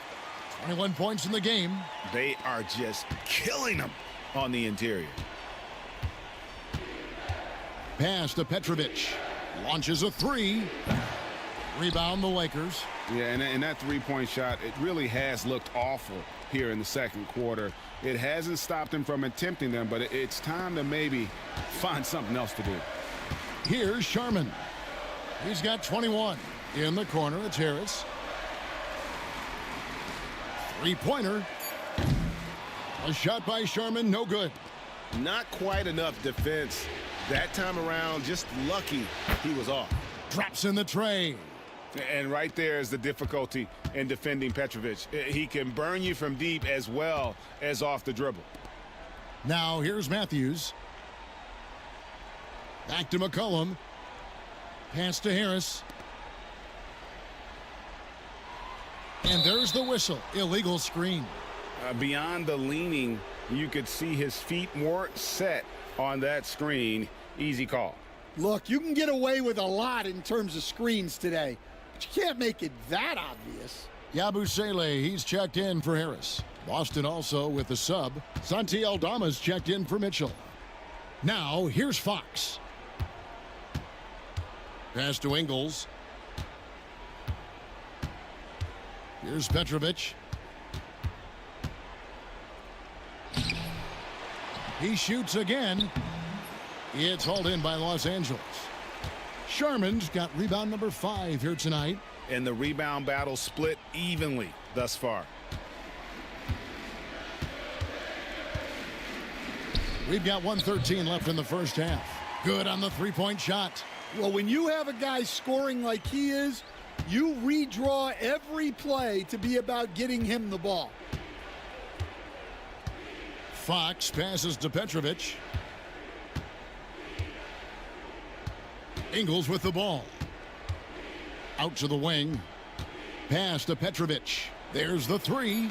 21 points in the game. They are just killing them on the interior. Pass to Petrovic. Launches a 3. Rebound the Lakers. Yeah, and that three-point shot, it really has looked awful here in the second quarter. It hasn't stopped him from attempting them, but it's time to maybe find something else to do. Here's Sharman. He's got 21. In the corner, it's Harris. Three-pointer. A shot by Sherman, no good. Not quite enough defense. That time around, just lucky he was off. Drops in the tray. And right there is the difficulty in defending Petrovic. He can burn you from deep as well as off the dribble. Now here's Matthews. Back to McCollum. Pass to Harris. And there's the whistle. Illegal screen. Beyond the leaning, you could see his feet weren't set on that screen. Easy call. Look, you can get away with a lot in terms of screens today, but you can't make it that obvious. Yabusele, he's checked in for Harris. Boston also with the sub. Santi Aldama's checked in for Mitchell. Now, here's Fox. Pass to Ingles. Here's Petrovic. He shoots again. It's hauled in by Los Angeles. Sherman's got rebound number 5 here tonight. And the rebound battle split evenly thus far. We've got 1:13 left in the first half. Good on the three-point shot. Well, when you have a guy scoring like he is, you redraw every play to be about getting him the ball. Fox passes to Petrovic. Ingles with the ball. Out to the wing. Pass to Petrovic. There's the three.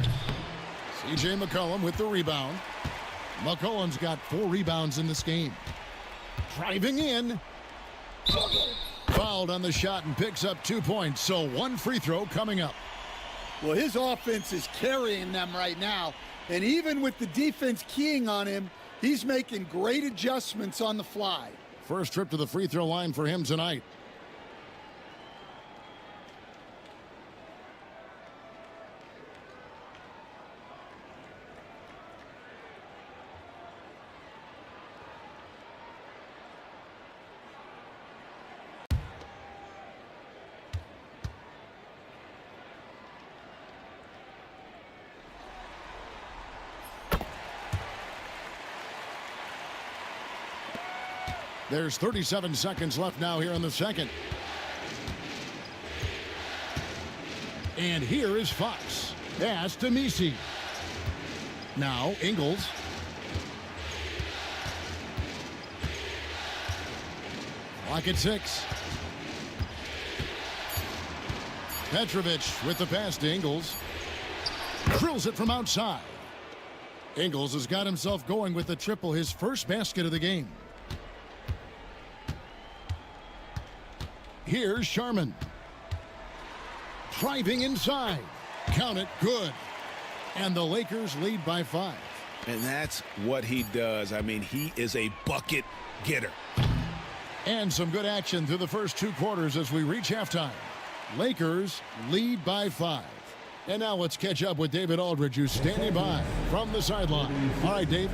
C.J. McCollum with the rebound. McCollum's got 4 rebounds in this game. Driving in. Fouled on the shot and picks up 2 points. So 1 free throw coming up. Well, his offense is carrying them right now. And even with the defense keying on him, he's making great adjustments on the fly. First trip to the free throw line for him tonight. There's 37 seconds left now here in the second. And here is Fox. Pass to Misi. Now Ingles. Clock at 6. Petrovic with the pass to Ingles. Drills it from outside. Ingles has got himself going with the triple, his first basket of the game. Here's Sherman. Driving inside. Count it, good. And the Lakers lead by 5. And that's what he does. I mean, he is a bucket getter. And some good action through the first 2 quarters as we reach halftime. Lakers lead by 5. And now let's catch up with David Aldridge, who's standing by from the sideline. All right, Dave.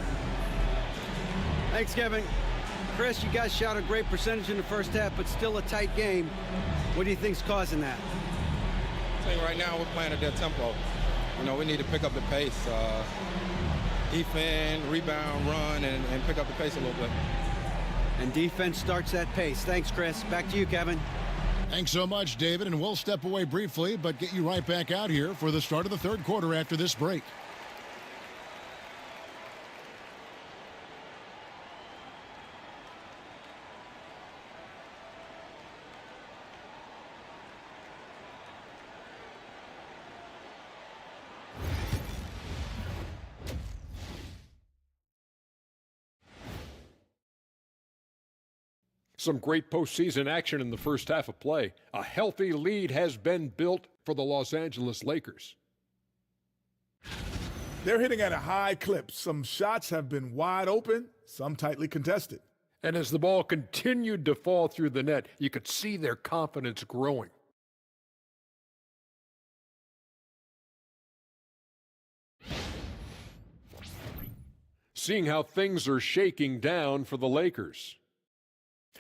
Thanks, Kevin. Chris, you guys shot a great percentage in the first half, but still a tight game. What do you think's causing that? I think right now we're playing at their tempo. You know, we need to pick up the pace. Defend, rebound, run, and pick up the pace a little bit. And defense starts that pace. Thanks, Chris. Back to you, Kevin. Thanks so much, David, and we'll step away briefly, but get you right back out here for the start of the third quarter after this break. Some great postseason action in the first half of play. A healthy lead has been built for the Los Angeles Lakers. They're hitting at a high clip. Some shots have been wide open, some tightly contested. And as the ball continued to fall through the net, you could see their confidence growing. Seeing how things are shaking down for the Lakers.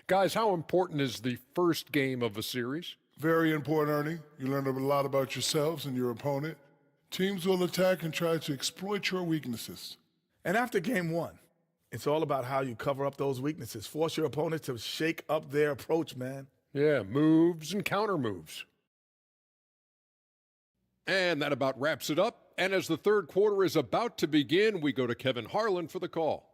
Guys, how important is the first game of a series? Very important, Ernie. You learn a lot about yourselves and your opponent. Teams will attack and try to exploit your weaknesses. And after game one, it's all about how you cover up those weaknesses. Force your opponent to shake up their approach, man. Yeah, moves and counter moves. And that about wraps it up. And as the third quarter is about to begin, we go to Kevin Harlan for the call.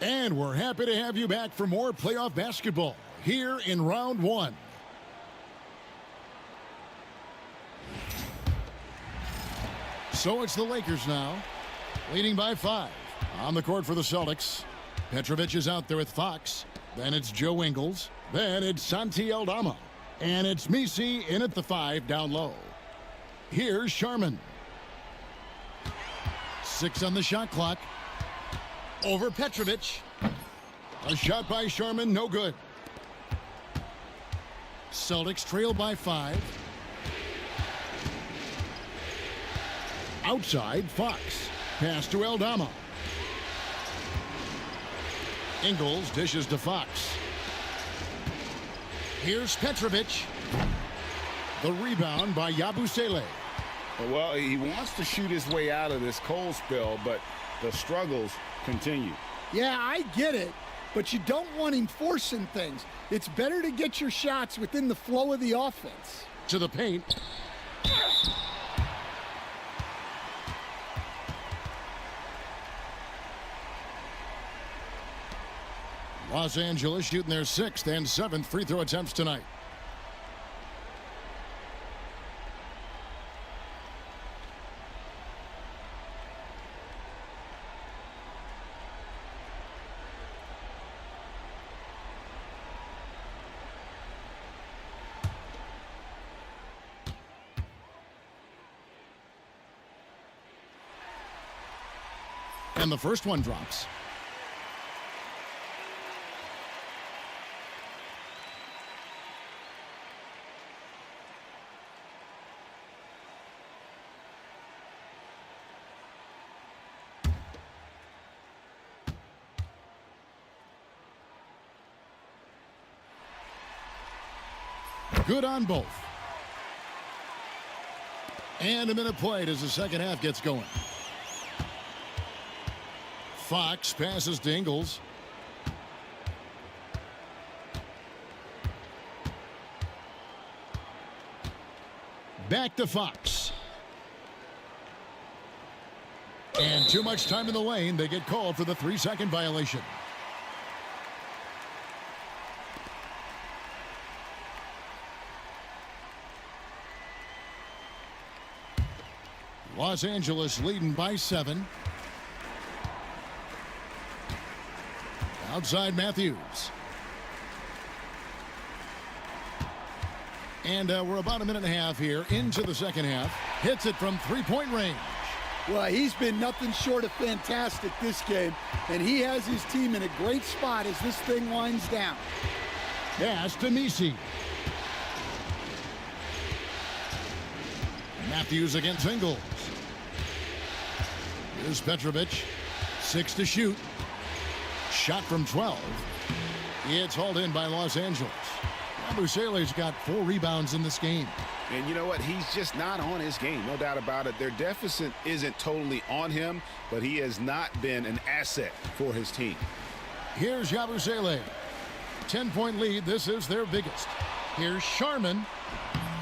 And we're happy to have you back for more playoff basketball here in round one. So it's the Lakers now, leading by 5. On the court for the Celtics. Petrovic is out there with Fox. Then it's Joe Ingles. Then it's Santi Aldama. And it's Messi in at the 5 down low. Here's Sharman. 6 on the shot clock. Over Petrovic. A shot by Sharman, no good. Celtics trail by 5. Outside, Fox. Pass to Aldama. Ingles dishes to Fox. Here's Petrovic. The rebound by Yabusele. Well, he wants to shoot his way out of this cold spell, but the struggles continue. Yeah, I get it, but you don't want him forcing things. It's better to get your shots within the flow of the offense. To the paint. Los Angeles shooting their 6th and 7th free throw attempts tonight. And the first one drops. Good on both. And a minute played as the second half gets going. Fox passes to Ingles. Back to Fox. And too much time in the lane. They get called for the 3-second violation. Los Angeles leading by 7. Outside Matthews. And we're about a minute and a half here into the second half. Hits it from 3-point range. Well, he's been nothing short of fantastic this game, and he has his team in a great spot as this thing winds down. Pass to Messi. Matthews against Ingles. Here's Petrovic. 6 to shoot. Shot from 12. It's hauled in by Los Angeles. Yabusele's got 4 rebounds in this game. And you know what? He's just not on his game. No doubt about it. Their deficit isn't totally on him, but he has not been an asset for his team. Here's Yabusele. 10-point lead. This is their biggest. Here's Sharman.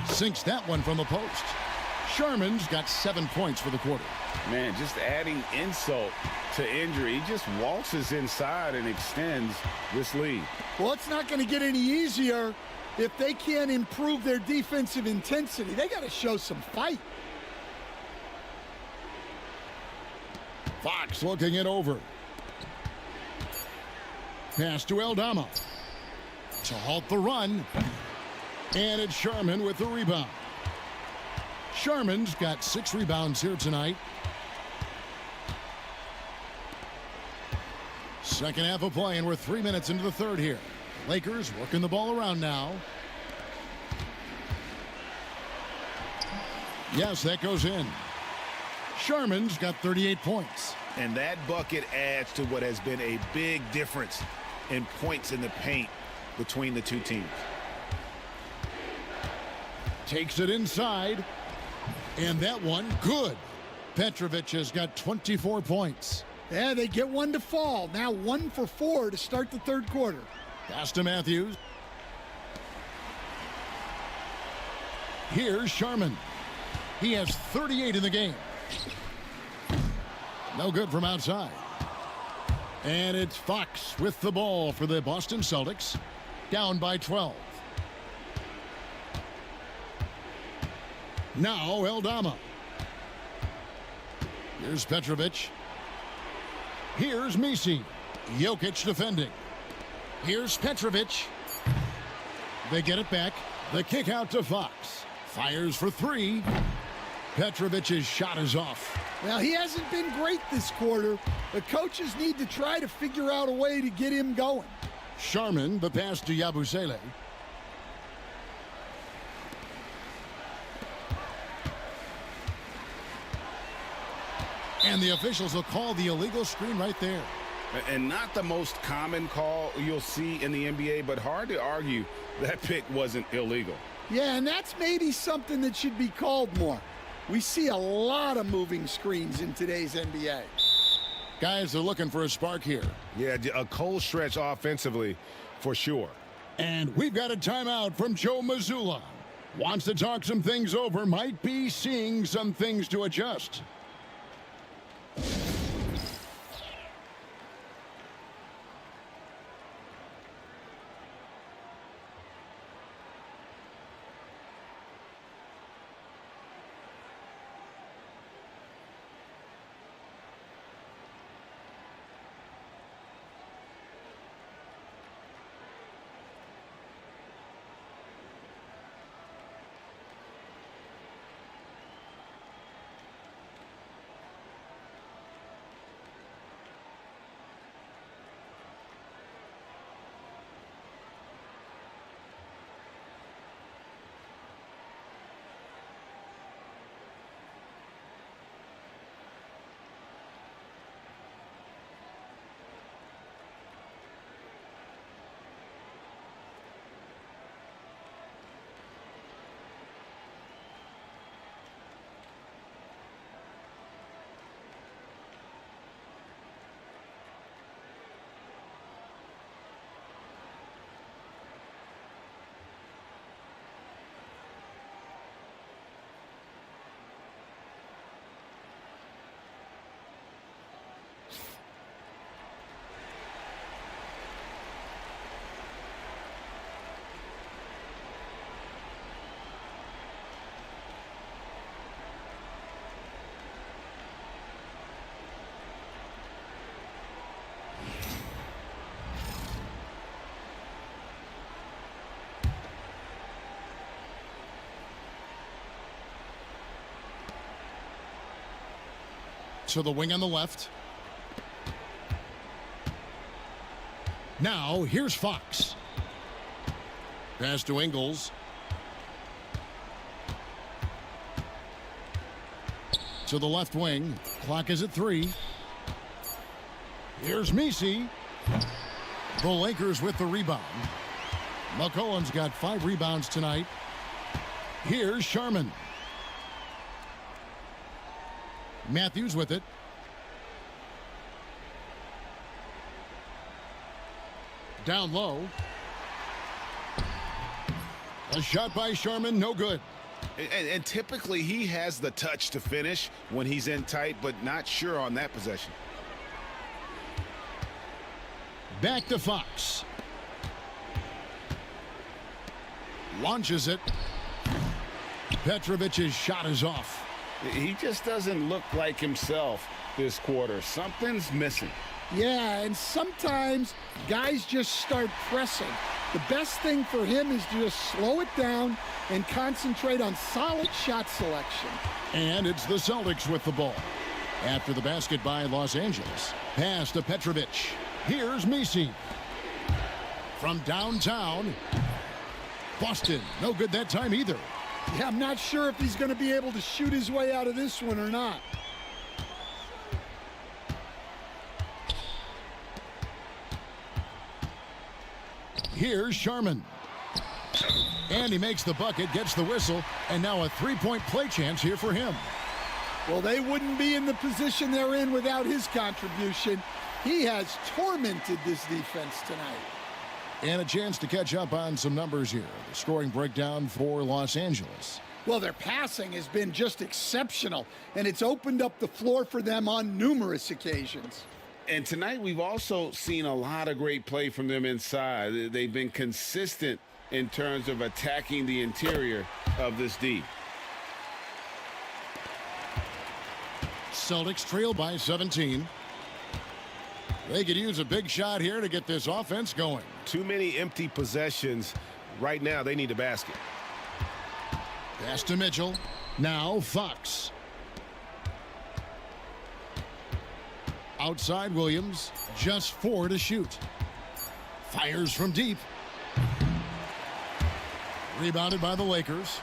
Sinks that one from the post. Sharman's got 7 points for the quarter. Man, just adding insult to injury. He just waltzes inside and extends this lead. Well, it's not going to get any easier if they can't improve their defensive intensity. They got to show some fight. Fox looking it over. Pass to Aldama. To halt the run. And it's Sharman with the rebound. Sharman's got 6 rebounds here tonight. Second half of play, and we're 3 minutes into the third here. Lakers working the ball around now. Yes, that goes in. Sharman's got 38 points. And that bucket adds to what has been a big difference in points in the paint between the two teams. Takes it inside. And that one, good. Petrovic has got 24 points. Yeah, they get one to fall. Now 1 for 4 to start the third quarter. Pass to Matthews. Here's Sharman. He has 38 in the game. No good from outside. And it's Fox with the ball for the Boston Celtics. Down by 12. Now Eldama. Here's Petrovic. Here's Messi. Jokic defending. Here's Petrovic. They get it back. The kick out to Fox. Fires for 3. Petrovic's shot is off. Well, he hasn't been great this quarter. The coaches need to try to figure out a way to get him going. Sharman, the pass to Yabusele. And the officials will call the illegal screen right there. And not the most common call you'll see in the NBA, but hard to argue that pick wasn't illegal. Yeah, and that's maybe something that should be called more. We see a lot of moving screens in today's NBA. Guys are looking for a spark here. Yeah, a cold stretch offensively for sure. And we've got a timeout from Joe Mazzulla. Wants to talk some things over, might be seeing some things to adjust. To the wing on the left. Now, here's Fox. Pass to Ingles. To the left wing. Clock is at 3. Here's Messi. The Lakers with the rebound. McCollum's got 5 rebounds tonight. Here's Sharman. Matthews with it. Down low. A shot by Sharman, no good. And typically he has the touch to finish when he's in tight, but not sure on that possession. Back to Fox. Launches it. Petrovic's shot is off. He just doesn't look like himself this quarter. Something's missing. Yeah, and sometimes guys just start pressing. The best thing for him is to just slow it down and concentrate on solid shot selection. And it's the Celtics with the ball. After the basket by Los Angeles. Pass to Petrovic. Here's Messi. From downtown. Boston, no good that time either. Yeah, I'm not sure if he's going to be able to shoot his way out of this one or not. Here's Sharman. And he makes the bucket, gets the whistle, and now a three-point play chance here for him. Well, they wouldn't be in the position they're in without his contribution. He has tormented this defense tonight. And a chance to catch up on some numbers here. The scoring breakdown for Los Angeles. Well, their passing has been just exceptional, and it's opened up the floor for them on numerous occasions. And tonight we've also seen a lot of great play from them inside. They've been consistent in terms of attacking the interior of this D. Celtics trail by 17. They could use a big shot here to get this offense going. Too many empty possessions. Right now, they need a basket. Pass to Mitchell. Now Fox. Outside Williams. Just 4 to shoot. Fires from deep. Rebounded by the Lakers.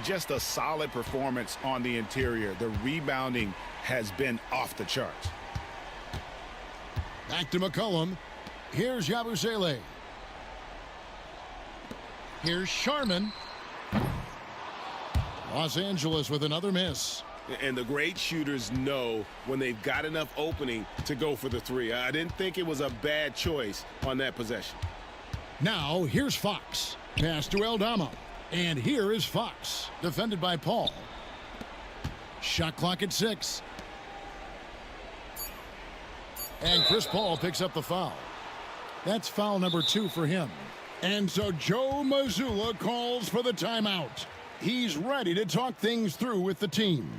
Just a solid performance on the interior. The rebounding has been off the charts. Back to McCollum. Here's Yabusele. Here's Sharman. Los Angeles with another miss. And the great shooters know when they've got enough opening to go for the three. I didn't think it was a bad choice on that possession. Now here's Fox. Pass to Aldama. And here is Fox, defended by Paul. Shot clock at 6. And Chris Paul picks up the foul. That's foul number 2 for him. And so Joe Mazzulla calls for the timeout. He's ready to talk things through with the team.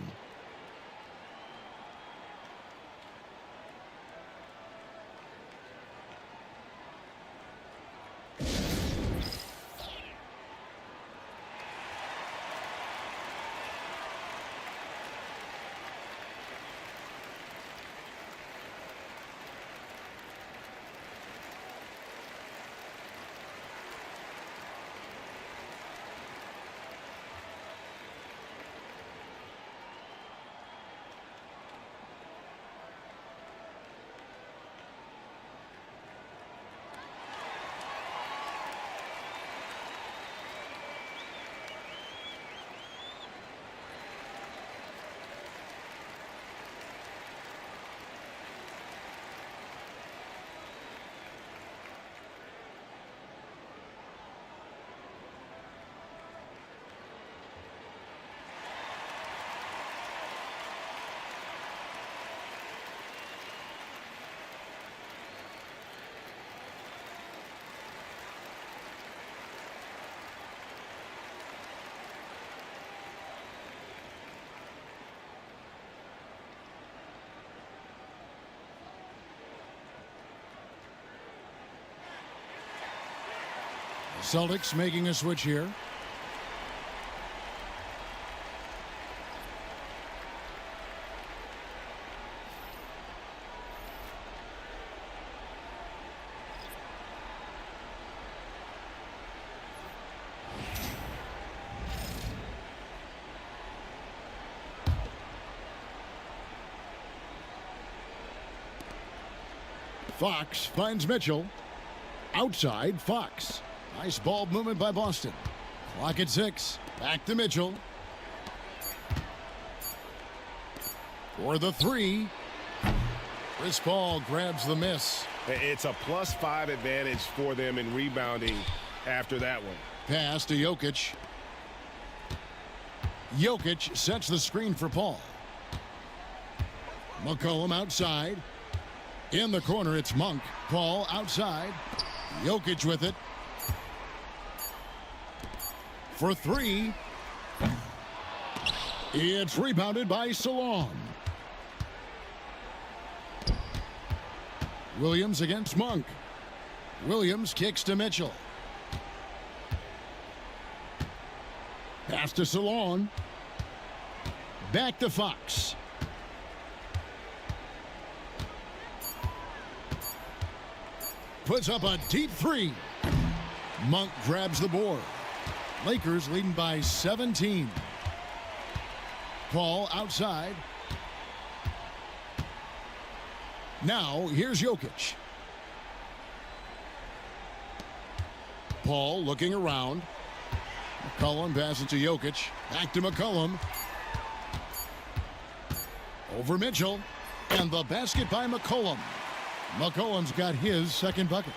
Celtics making a switch here. Fox finds Mitchell. Outside, Fox. Nice ball movement by Boston. Clock at 6. Back to Mitchell. For the 3. Chris Paul grabs the miss. It's a +5 advantage for them in rebounding after that one. Pass to Jokic. Jokic sets the screen for Paul. McCollum outside. In the corner, it's Monk. Paul outside. Jokic with it. For 3. It's rebounded by Salon. Williams against Monk. Williams kicks to Mitchell. Pass to Salon. Back to Fox. Puts up a deep 3. Monk grabs the board. Lakers leading by 17. Paul outside. Now here's Jokic. Paul looking around. McCollum passes to Jokic. Back to McCollum. Over Mitchell. And the basket by McCollum. McCollum's got his second bucket.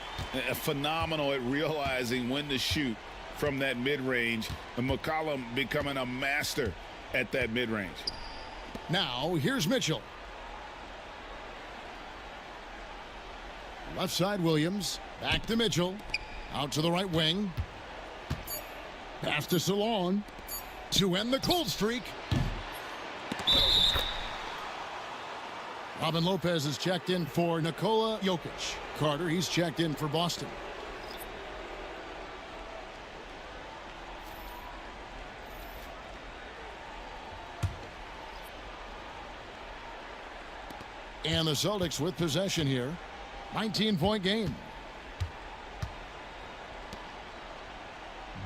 Phenomenal at realizing when to shoot from that mid-range. And McCollum becoming a master at that mid-range. Now, here's Mitchell. Left side, Williams. Back to Mitchell. Out to the right wing. Pass to Salon. To end the cold streak. Robin Lopez is checked in for Nikola Jokic. Carter, he's checked in for Boston. And the Celtics with possession here. 19-point game.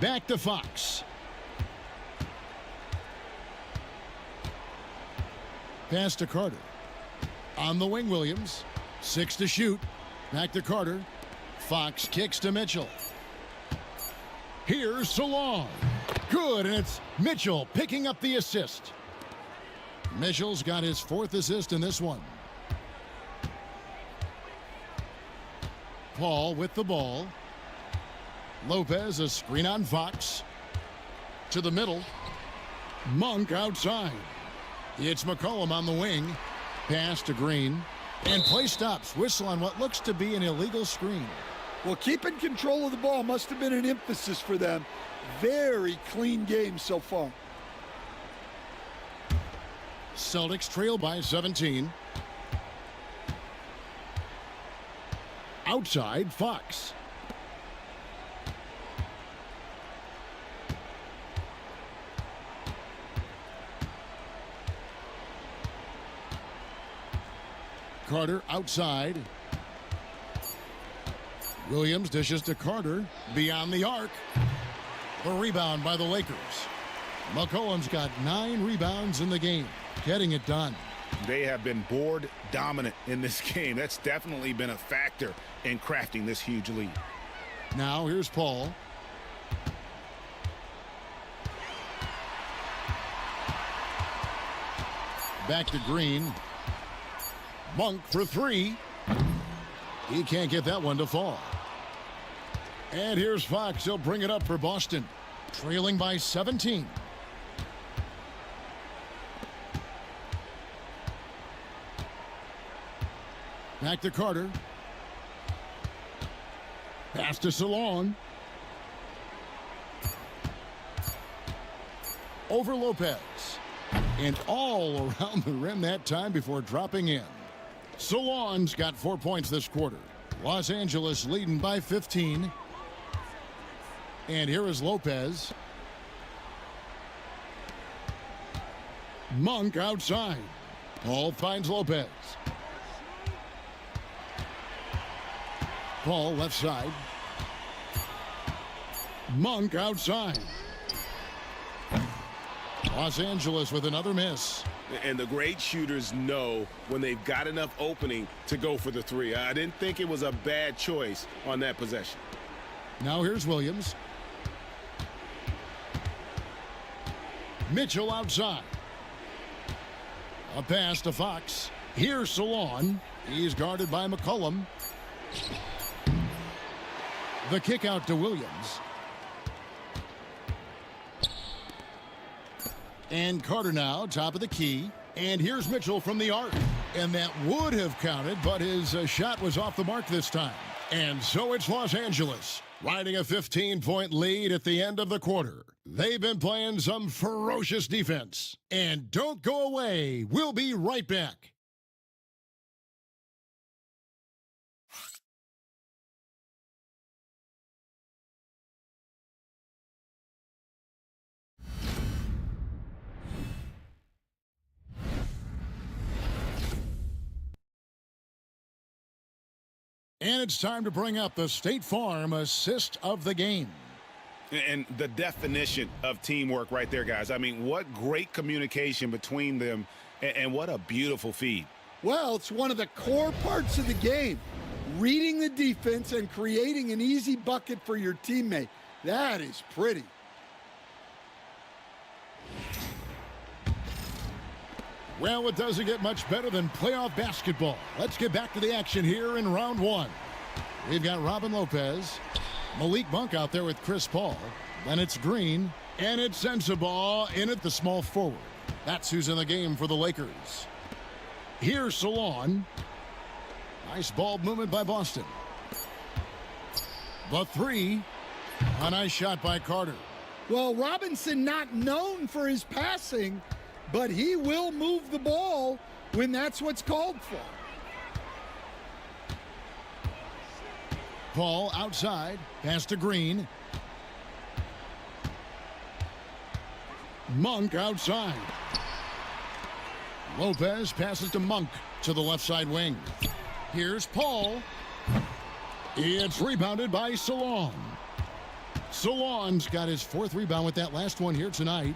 Back to Fox. Pass to Carter. On the wing, Williams. 6 to shoot. Back to Carter. Fox kicks to Mitchell. Here's Salon. Good, and it's Mitchell picking up the assist. Mitchell's got his 4th assist in this one. Paul with the ball. Lopez, a screen on Fox. To the middle. Monk outside. It's McCollum on the wing. Pass to Green. And play stops. Whistle on what looks to be an illegal screen. Well, keeping control of the ball must have been an emphasis for them. Very clean game so far. Celtics trail by 17. Outside, Fox. Carter outside. Williams dishes to Carter. Beyond the arc. The rebound by the Lakers. McCollum's got 9 rebounds in the game. Getting it done. They have been board dominant in this game. That's definitely been a factor in crafting this huge lead. Now here's Paul. Back to Green. Monk for 3. He can't get that one to fall. And here's Fox. He'll bring it up for Boston. Trailing by 17. Back to Carter. Pass to Salon. Over Lopez. And all around the rim that time before dropping in. Salon's got 4 points this quarter. Los Angeles leading by 15. And here is Lopez. Monk outside. Paul finds Lopez. Paul left side. Monk outside. Los Angeles with another miss. And the great shooters know when they've got enough opening to go for the 3. I didn't think it was a bad choice on that possession. Now here's Williams. Mitchell outside. A pass to Fox. Here's Salon. He's guarded by McCollum. The kick out to Williams. And Carter now, top of the key. And here's Mitchell from the arc. And that would have counted, but his shot was off the mark this time. And so it's Los Angeles, riding a 15-point lead at the end of the quarter. They've been playing some ferocious defense. And don't go away. We'll be right back. And it's time to bring up the State Farm assist of the game. And the definition of teamwork right there, guys. I mean, what great communication between them, and what a beautiful feed. Well, it's one of the core parts of the game. reading the defense and creating an easy bucket for your teammate. That is pretty. Well, it doesn't get much better than playoff basketball. Let's get back to the action here in round one. We've got Robin Lopez, Malik Monk out there with Chris Paul. Then it's Green, and it's Sensabaugh in at the small forward. That's who's in the game for the Lakers. Here's Salon. Nice ball movement by Boston. The three. A nice shot by Carter. Well, Robinson not known for his passing, but he will move the ball when that's what's called for. Paul outside. Pass to Green. Monk outside. Lopez passes to Monk to the left side wing. Here's Paul. It's rebounded by Salon. Salon's got his fourth rebound with that last one here tonight.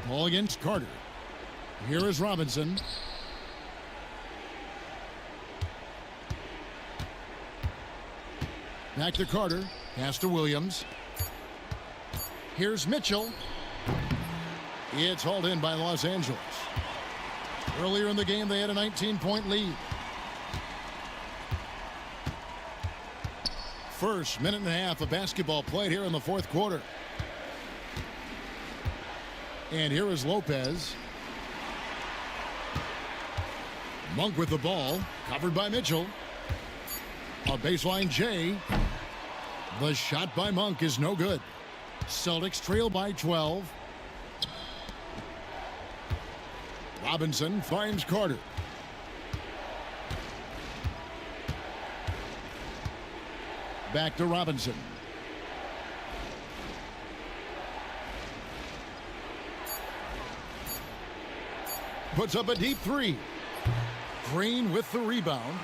Paul against Carter. Here is Robinson. Back to Carter. Pass to Williams. Here's Mitchell. It's hauled in by Los Angeles. Earlier in the game, they had a 19-point lead. First minute and a half of basketball played here in the fourth quarter. And here is Lopez. Monk with the ball, covered by Mitchell. A baseline J. The shot by Monk is no good. Celtics trail by 12. Robinson finds Carter. Back to Robinson. Puts up a deep three. Green with the rebound.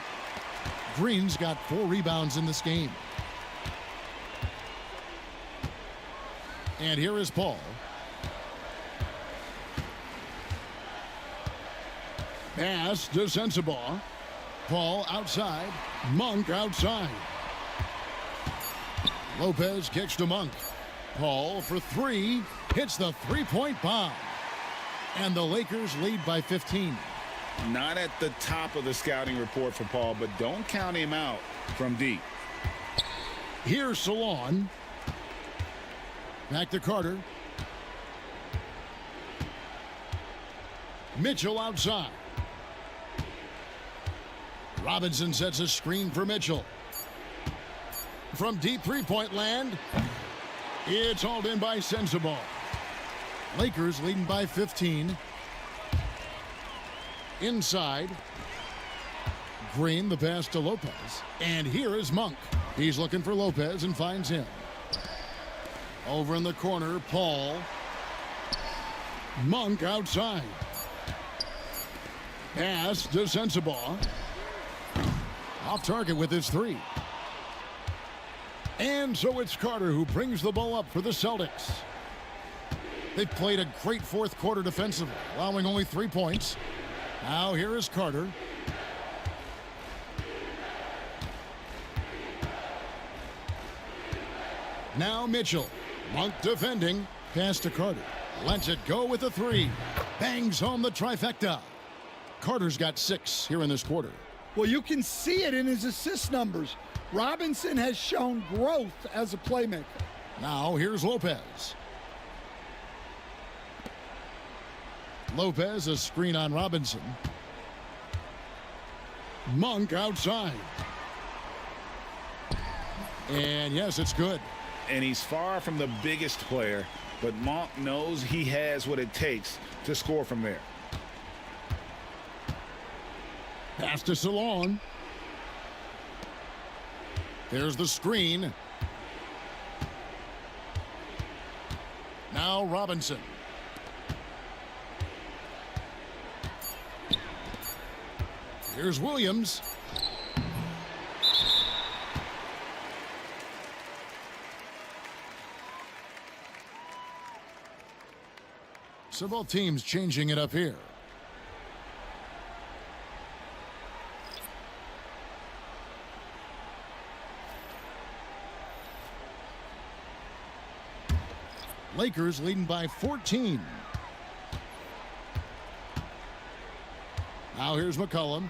Green's got 4 rebounds in this game. And here is Paul. Pass to Sensabaugh. Paul outside. Monk outside. Lopez kicks to Monk. Paul for 3. Hits the three-point bomb. And the Lakers lead by 15. Not at the top of the scouting report for Paul, but don't count him out from deep. Here's Salon. Back to Carter. Mitchell outside. Robinson sets a screen for Mitchell. From deep three-point land, it's hauled in by Sensabaugh. Lakers leading by 15. Inside. Green, the pass to Lopez. And here is Monk. He's looking for Lopez and finds him. Over in the corner, Paul. Monk outside. Pass to Sensabaugh. Off target with his 3. And so it's Carter who brings the ball up for the Celtics. They've played a great fourth quarter defensively, allowing only 3 points. Now here is Carter. Now Mitchell. Monk defending. Pass to Carter. Lets it go with a 3. Bangs home the trifecta. Carter's got 6 here in this quarter. Well, you can see it in his assist numbers. Robinson has shown growth as a playmaker. Now here's Lopez. Lopez, a screen on Robinson. Monk outside. And yes, it's good. And he's far from the biggest player, but Monk knows he has what it takes to score from there. Pass to Salon. There's the screen. Now Robinson. Here's Williams. So both teams changing it up here. Lakers leading by 14. Now here's McCollum.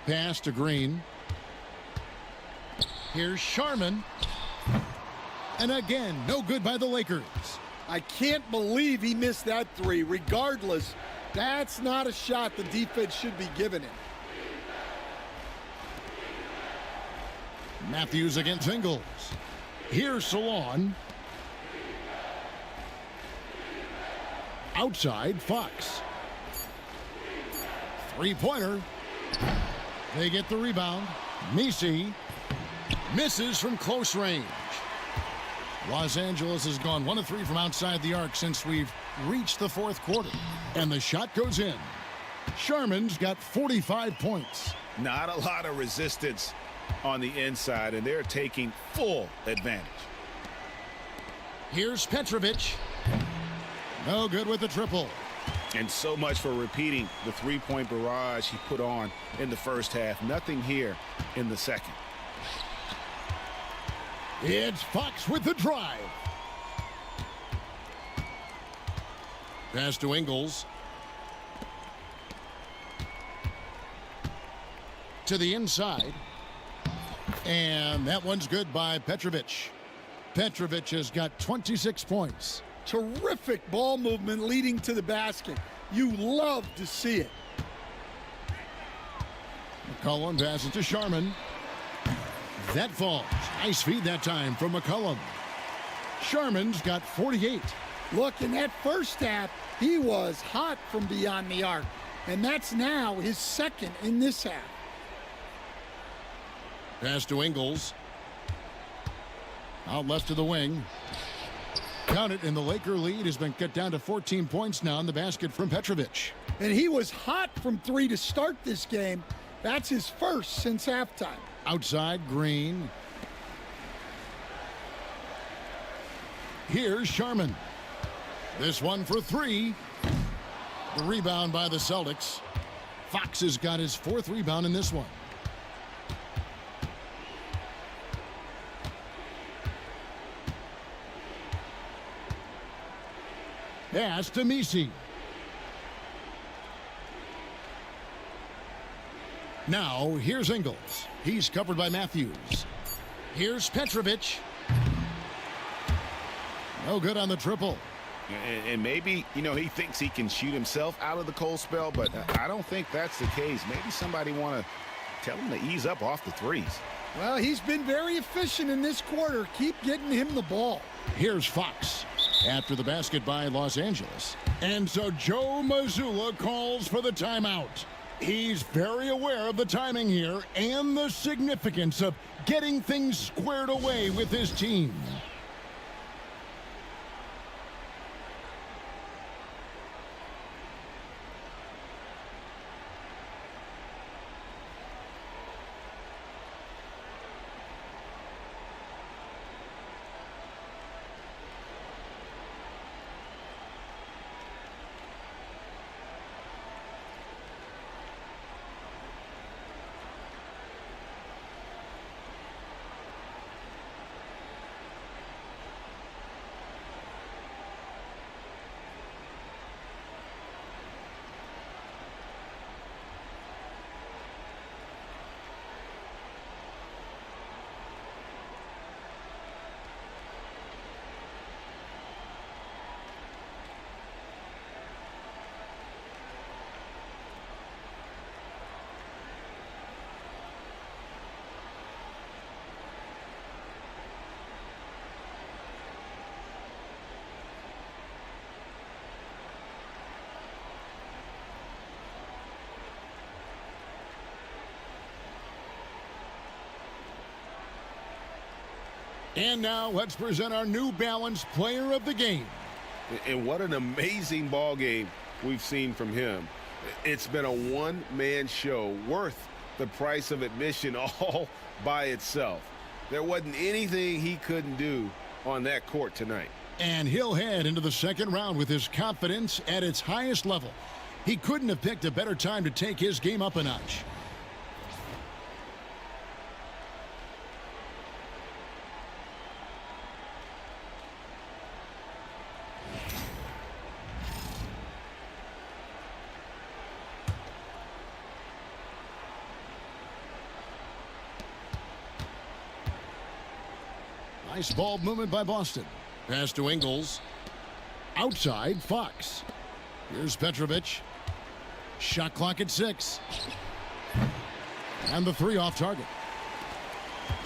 Pass to Green. Here's Sharman. And again, no good by the Lakers. I can't believe he missed that three. Regardless, that's not a shot the defense should be giving him. Matthews against Ingles. Here's Salon. Outside, Fox. Three-pointer. They get the rebound. Messi misses from close range. Los Angeles has gone 1 of 3 from outside the arc since we've reached the fourth quarter. And the shot goes in. Sharman's got 45 points. Not a lot of resistance on the inside, and they're taking full advantage. Here's Petrovic. No good with the triple. And so much for repeating the three-point barrage he put on in the first half. Nothing here in the second. It's Fox with the drive. Pass to Ingles. To the inside. And that one's good by Petrovic. Petrovic has got 26 points. Terrific ball movement leading to the basket. You love to see it. McCollum passes to Sharman. That falls. Nice feed that time from McCollum. Sharman's got 48. Look, in that first half, he was hot from beyond the arc. And that's now his second in this half. Pass to Ingles. Out left to the wing. Count it, and the Laker lead has been cut down to 14 points now in the basket from Petrovic. And he was hot from 3 to start this game. That's his first since halftime. Outside, Green. Here's Sharman. This one for 3. The rebound by the Celtics. Fox has got his 4th rebound in this one. Pass to Messi. Now, here's Ingles. He's covered by Matthews. Here's Petrovic. No good on the triple. And maybe, he thinks he can shoot himself out of the cold spell, but I don't think that's the case. Maybe somebody want to tell him to ease up off the threes. Well, he's been very efficient in this quarter. Keep getting him the ball. Here's Fox after the basket by Los Angeles. And so Joe Mazzulla calls for the timeout. He's very aware of the timing here and the significance of getting things squared away with his team. And now let's present our New Balance Player of the Game. And what an amazing ball game we've seen from him. It's been a one-man show worth the price of admission all by itself. There wasn't anything he couldn't do on that court tonight. And he'll head into the second round with his confidence at its highest level. He couldn't have picked a better time to take his game up a notch. Nice ball movement by Boston. Pass to Ingles. Outside, Fox. Here's Petrovic. Shot clock at 6. And the 3 off target.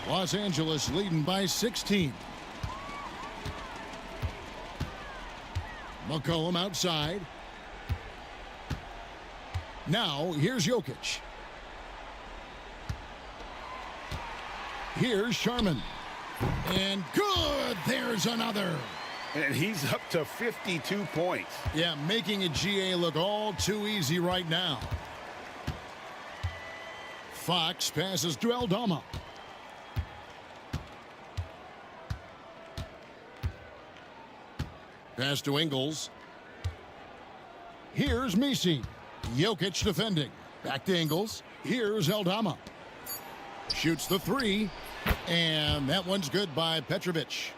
Los Angeles leading by 16. McCollum outside. Now, here's Jokic. Here's Sharman. And good! There's another. And he's up to 52 points. Yeah, making a GA look all too easy right now. Fox passes to Aldama. Pass to Ingles. Here's Messi. Jokic defending. Back to Ingles. Here's Aldama. Shoots the 3. And that one's good by Petrovic.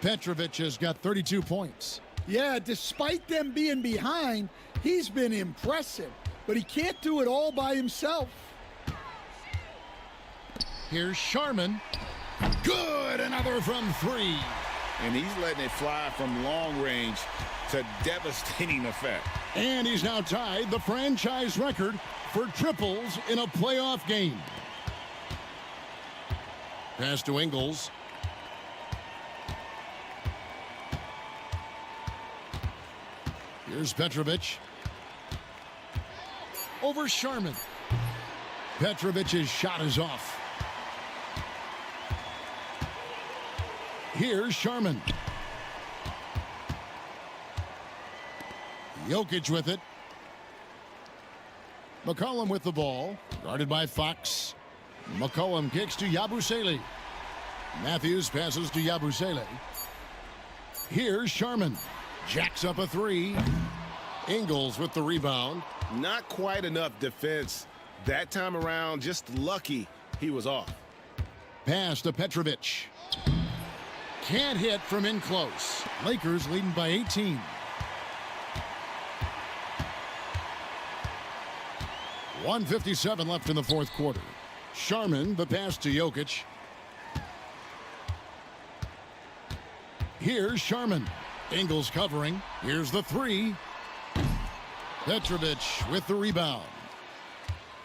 Petrovic has got 32 points. Yeah, despite them being behind, he's been impressive. But he can't do it all by himself. Here's Sharman. Good! Another from 3. And he's letting it fly from long range to devastating effect. And he's now tied the franchise record for triples in a playoff game. Pass to Ingles. Here's Petrovic. Over Sharman. Petrovic's shot is off. Here's Sharman. Jokic with it. McCollum with the ball. Guarded by Fox. McCollum kicks to Yabusele. Matthews passes to Yabusele. Here's Sharman. Jacks up a 3. Ingles with the rebound. Not quite enough defense that time around. Just lucky he was off. Pass to Petrovic. Can't hit from in close. Lakers leading by 18. .157 left in the fourth quarter. Sharman, the pass to Jokic. Here's Sharman. Ingles covering. Here's the 3. Petrovic with the rebound.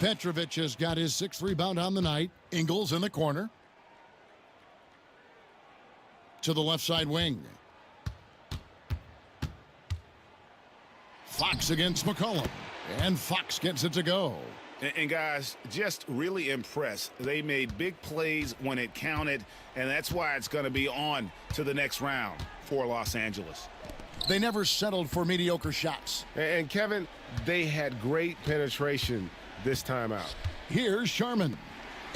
Petrovic has got his 6th rebound on the night. Ingles in the corner. To the left side wing. Fox against McCollum. And Fox gets it to go. And guys, just really impressed. They made big plays when it counted, and that's why it's going to be on to the next round for Los Angeles. They never settled for mediocre shots. And Kevin, they had great penetration this time out. Here's Sharman.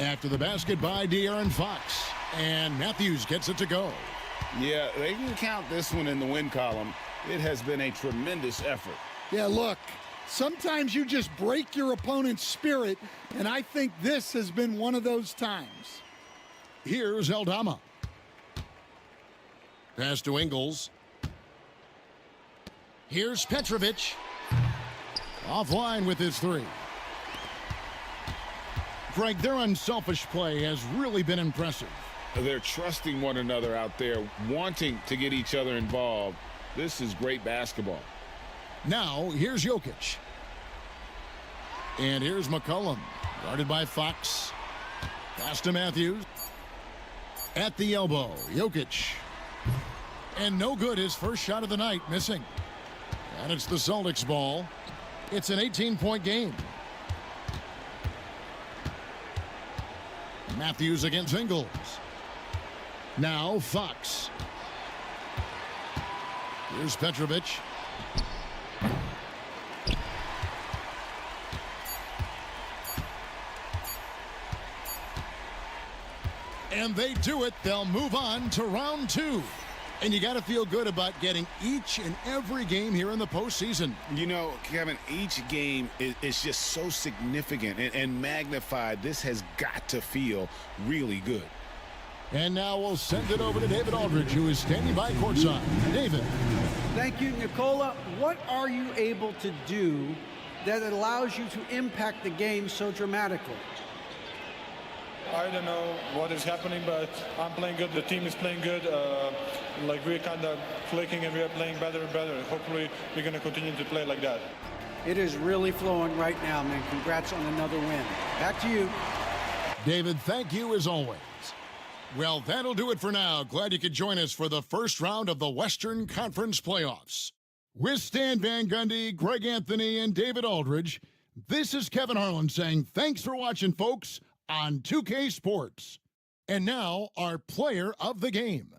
After the basket by De'Aaron Fox. And Matthews gets it to go. Yeah, they can count this one in the win column. It has been a tremendous effort. Yeah, look, sometimes you just break your opponent's spirit, and I think this has been one of those times. Here's Aldama. Pass to Ingles. Here's Petrovic. Offline with his 3. Greg, their unselfish play has really been impressive. They're trusting one another out there, wanting to get each other involved. This is great basketball. Now, here's Jokic. And here's McCollum. Guarded by Fox. Pass to Matthews. At the elbow, Jokic. And no good, his first shot of the night, missing. And it's the Celtics ball. It's an 18-point game. Matthews against Ingles. Now Fox. Here's Petrovic. And they do it. They'll move on to round 2. And you got to feel good about getting each and every game here in the postseason. You know, Kevin, each game is just so significant and magnified. This has got to feel really good. And now we'll send it over to David Aldridge, who is standing by courtside. David. Thank you, Nicola. What are you able to do that allows you to impact the game so dramatically? I don't know what is happening, but I'm playing good. The team is playing good. Like we're kind of clicking and we're playing better and better. Hopefully we're going to continue to play like that. It is really flowing right now, man. Congrats on another win. Back to you. David, thank you as always. Well, that'll do it for now. Glad you could join us for the first round of the Western Conference Playoffs. With Stan Van Gundy, Greg Anthony, and David Aldridge, this is Kevin Harlan saying thanks for watching, folks, on 2K Sports. And now, our player of the game.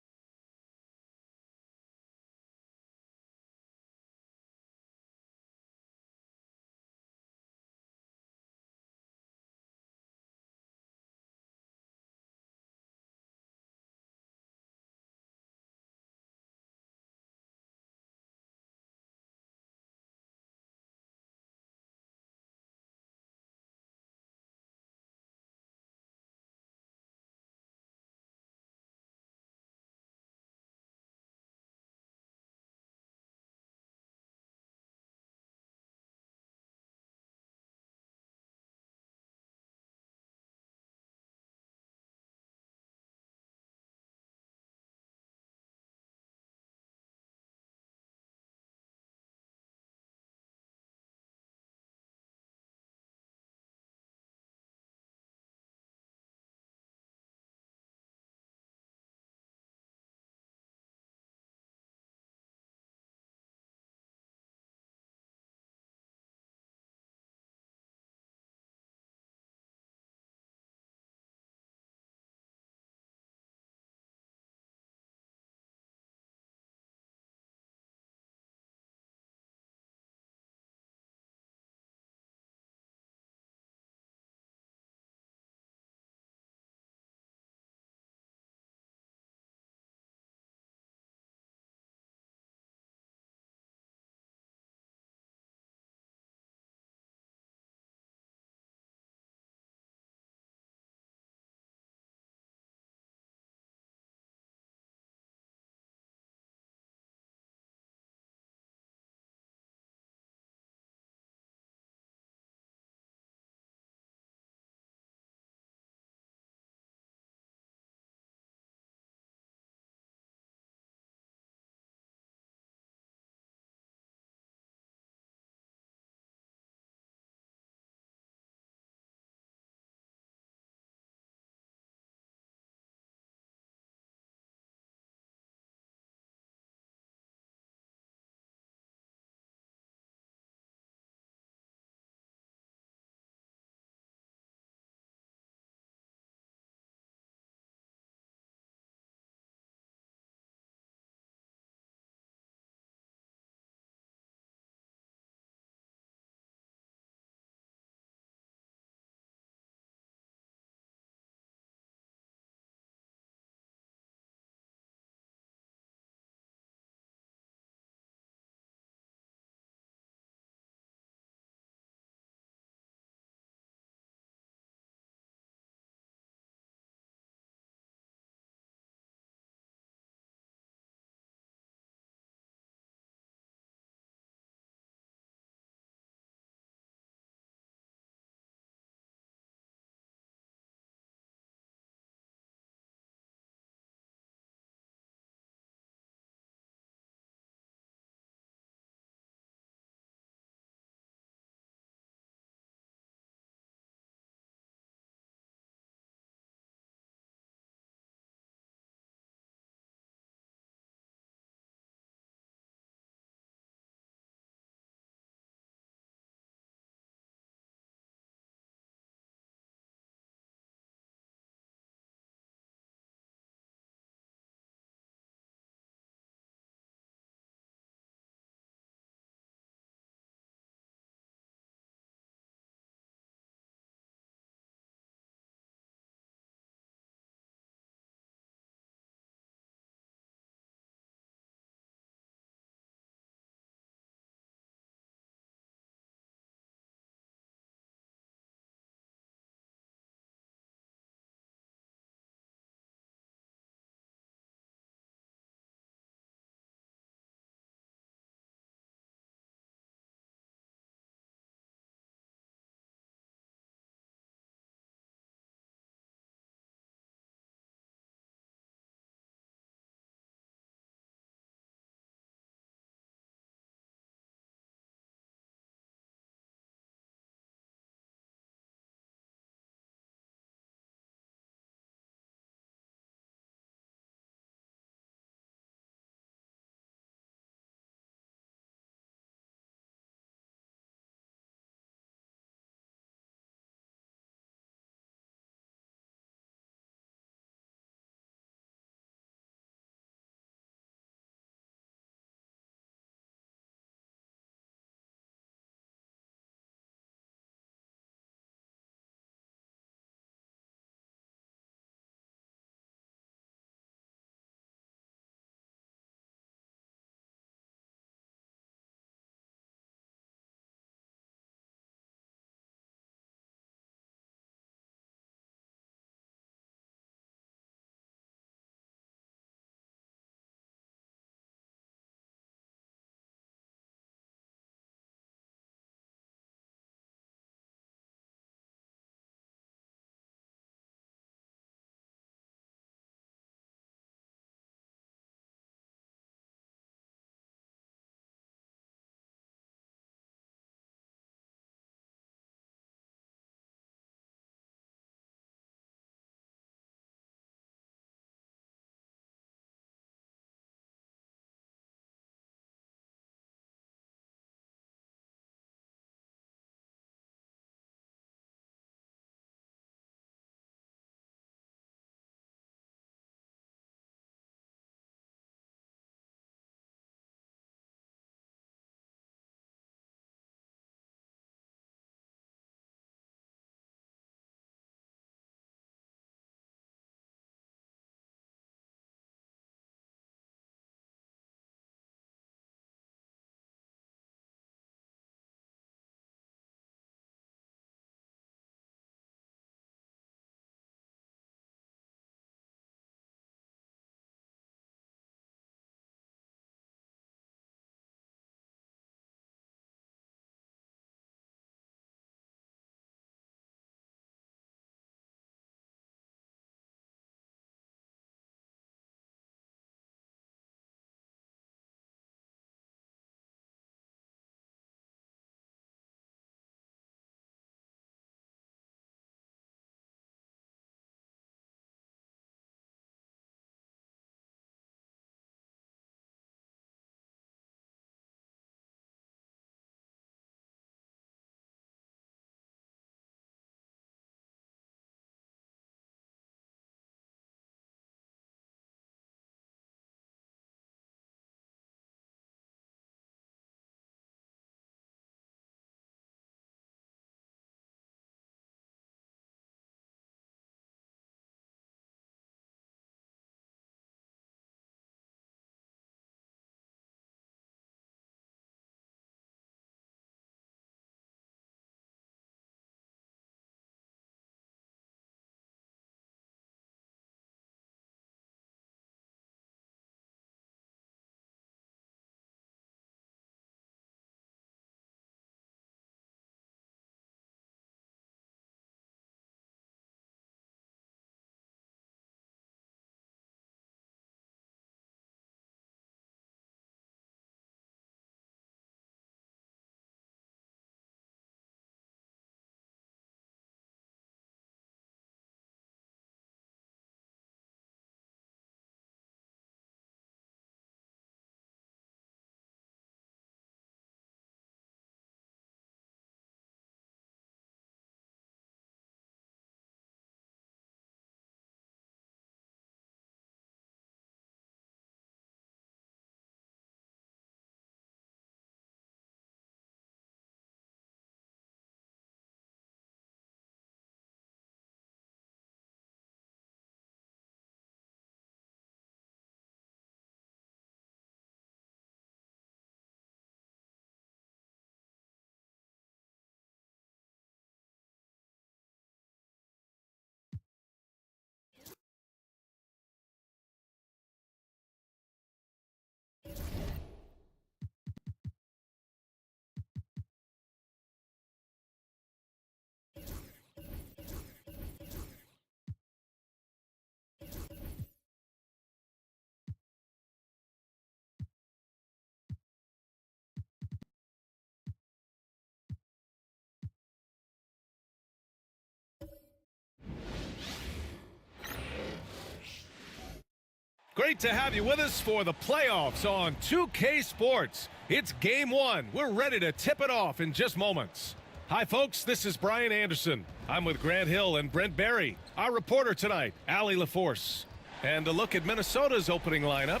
Great to have you with us for the playoffs on 2K Sports. It's game one. We're ready to tip it off in just moments. Hi, folks. This is Brian Anderson. I'm with Grant Hill and Brent Barry. Our reporter tonight, Allie LaForce. And a look at Minnesota's opening lineup.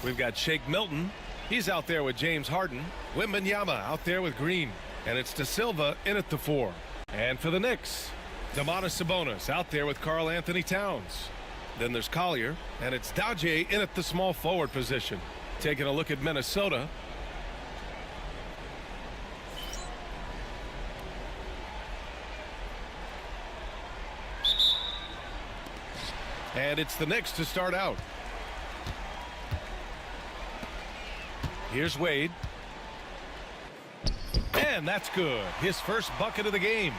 We've got Shake Milton. He's out there with James Harden. Wembanyama out there with Green. And it's De Silva in at the 4. And for the Knicks, Domantas Sabonis out there with Karl Anthony Towns. Then there's Collier, and it's Daje in at the small forward position. Taking a look at Minnesota. And it's the Knicks to start out. Here's Wade. And that's good. His first bucket of the game.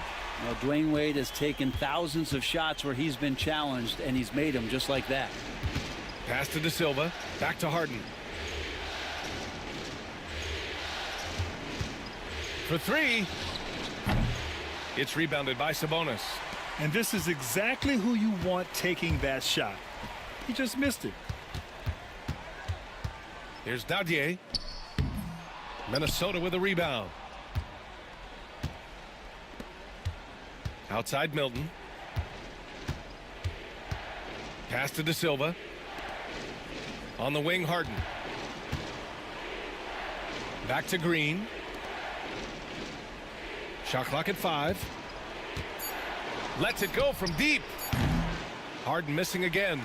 Well, Dwayne Wade has taken thousands of shots where he's been challenged, and he's made them just like that. Pass to De Silva. Back to Harden. For 3. It's rebounded by Sabonis. And this is exactly who you want taking that shot. He just missed it. Here's Daje. Minnesota with a rebound. Outside Milton. Pass to De Silva. On the wing, Harden. Back to Green. Shot clock at 5. Lets it go from deep. Harden missing again.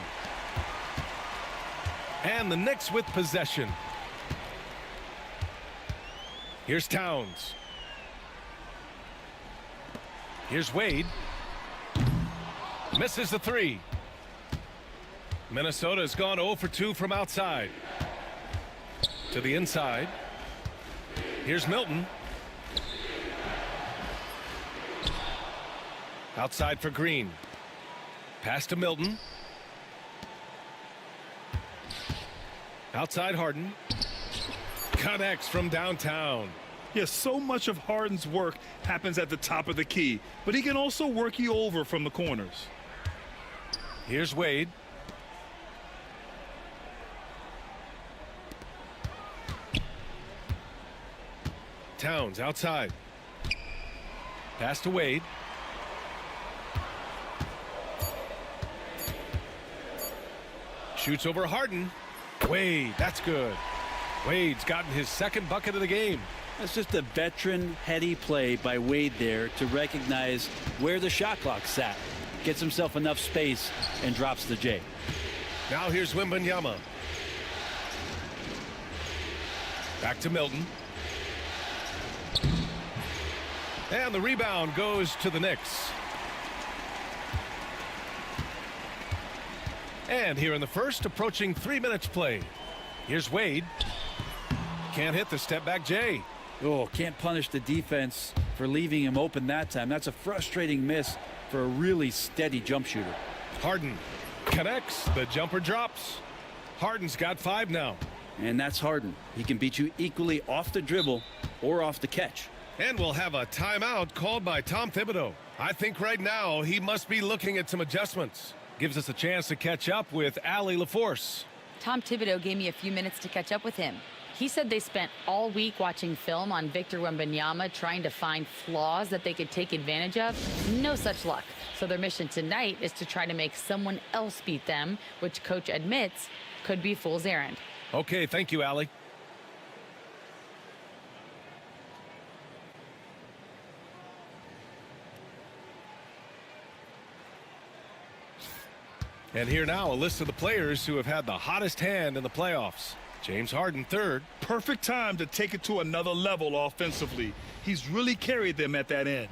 And the Knicks with possession. Here's Towns. Here's Wade. Misses the 3. Minnesota has gone 0 for 2 from outside. To the inside. Here's Milton. Outside for Green. Pass to Milton. Outside Harden. Connects from downtown. Yes, so much of Harden's work happens at the top of the key, but he can also work you over from the corners. Here's Wade. Towns outside. Pass to Wade. Shoots over Harden. Wade, that's good. Wade's gotten his second bucket of the game. That's just a veteran, heady play by Wade there to recognize where the shot clock sat. Gets himself enough space and drops the J. Now here's Wembanyama. Back to Milton. And the rebound goes to the Knicks. And here in the first, approaching 3 minutes played. Here's Wade. Can't hit the step back J. Oh, can't punish the defense for leaving him open that time. That's a frustrating miss for a really steady jump shooter. Harden connects. The jumper drops. Harden's got 5 now. And that's Harden. He can beat you equally off the dribble or off the catch. And we'll have a timeout called by Tom Thibodeau. I think right now he must be looking at some adjustments. Gives us a chance to catch up with Allie LaForce. Tom Thibodeau gave me a few minutes to catch up with him. He said they spent all week watching film on Victor Wembanyama, trying to find flaws that they could take advantage of. No such luck. So their mission tonight is to try to make someone else beat them, which coach admits could be fool's errand. Okay, thank you, Allie. And here now, a list of the players who have had the hottest hand in the playoffs. James Harden, 3rd. Perfect time to take it to another level offensively. He's really carried them at that end.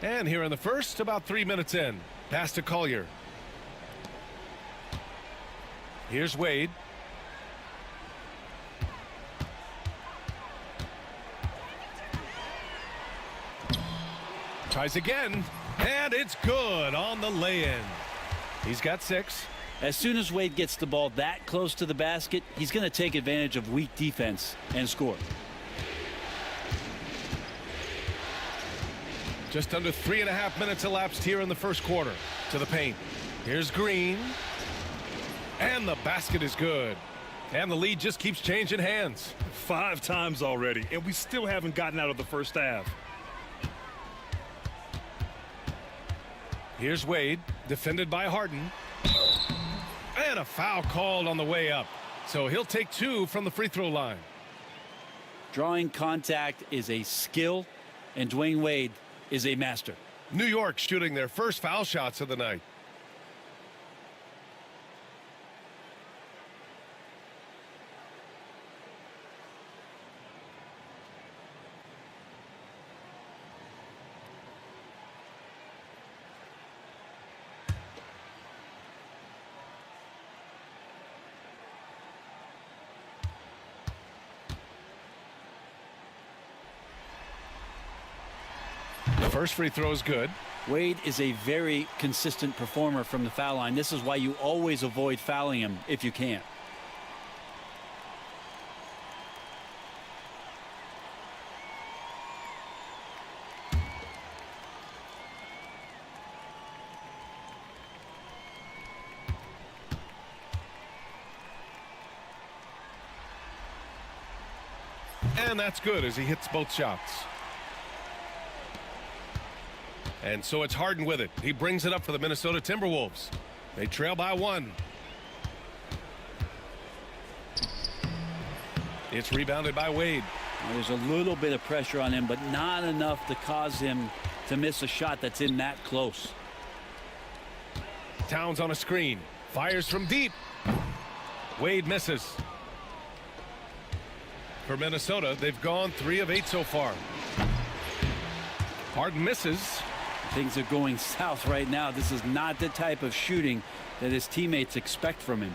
And here in the first, about 3 minutes in. Pass to Collier. Here's Wade. Tries again, and it's good on the lay-in. He's got 6. As soon as Wade gets the ball that close to the basket, he's going to take advantage of weak defense and score. Just under 3.5 minutes elapsed here in the first quarter. To the paint. Here's Green. And the basket is good. And the lead just keeps changing hands. 5 times already, and we still haven't gotten out of the first half. Here's Wade, defended by Harden. And a foul called on the way up. So he'll take 2 from the free throw line. Drawing contact is a skill, and Dwayne Wade is a master. New York shooting their first foul shots of the night. First free throw is good. Wade is a very consistent performer from the foul line. This is why you always avoid fouling him if you can. And that's good as he hits both shots. And so it's Harden with it. He brings it up for the Minnesota Timberwolves. They trail by 1. It's rebounded by Wade. There's a little bit of pressure on him, but not enough to cause him to miss a shot that's in that close. Towns on a screen. Fires from deep. Wade misses. For Minnesota, they've gone 3 of 8 so far. Harden misses. Things are going south right now. This is not the type of shooting that his teammates expect from him.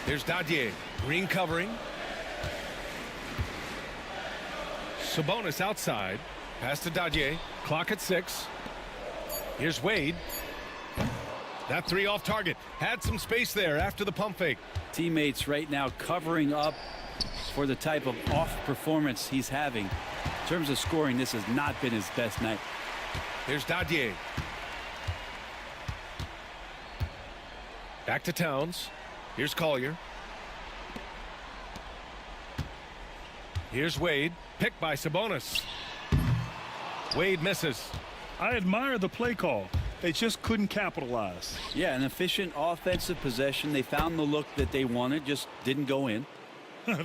Here's Dadier. Green covering. Sabonis outside. Pass to Dadier. Clock at 6. Here's Wade. That 3 off target. Had some space there after the pump fake. Teammates right now covering up for the type of off performance he's having. In terms of scoring, this has not been his best night. Here's Dadier. Back to Towns. Here's Collier. Here's Wade. Picked by Sabonis. Wade misses. I admire the play call. They just couldn't capitalize. Yeah, an efficient offensive possession. They found the look that they wanted, just didn't go in.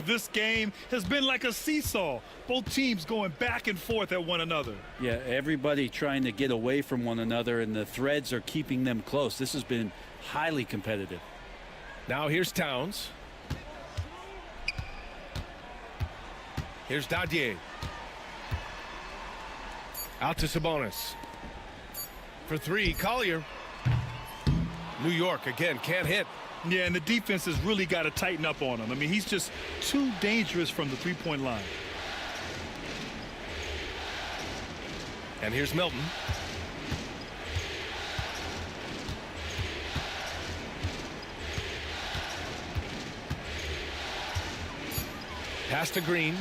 This game has been like a seesaw. Both teams going back and forth at one another. Yeah, everybody trying to get away from one another, and the threads are keeping them close. This has been highly competitive. Now here's Towns. Here's Dadier. Out to Sabonis. For 3, Collier. New York again can't hit. Yeah, and the defense has really got to tighten up on him. I mean, he's just too dangerous from the three-point line. And here's Milton. Pass to Green.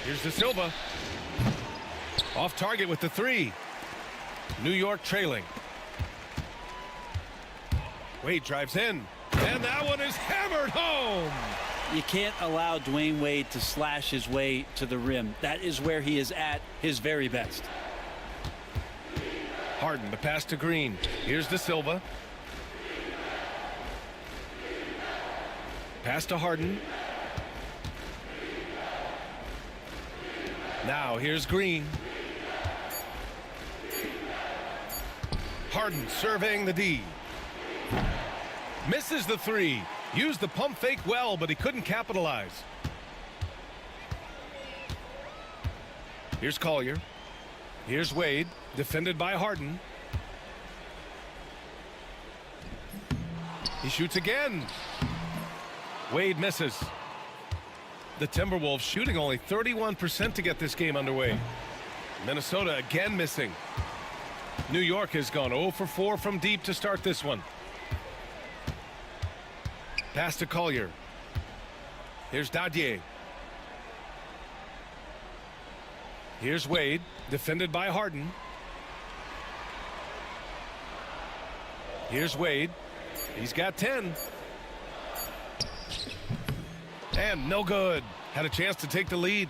Here's De Silva. Off target with the 3. New York trailing. Wade drives in, and that one is hammered home. You can't allow Dwayne Wade to slash his way to the rim. That is where he is at his very best. Harden, the pass to Green. Here's De Silva. Pass to Harden. Now here's Green. Harden surveying the D. Misses the 3. Used the pump fake well, but he couldn't capitalize. Here's Collier. Here's Wade, defended by Harden. He shoots again. Wade misses. The Timberwolves shooting only 31% to get this game underway. Minnesota again missing. New York has gone 0 for 4 from deep to start this one. Pass to Collier. Here's Dadier. Here's Wade, defended by Harden. Here's Wade. He's got 10. And no good. Had a chance to take the lead.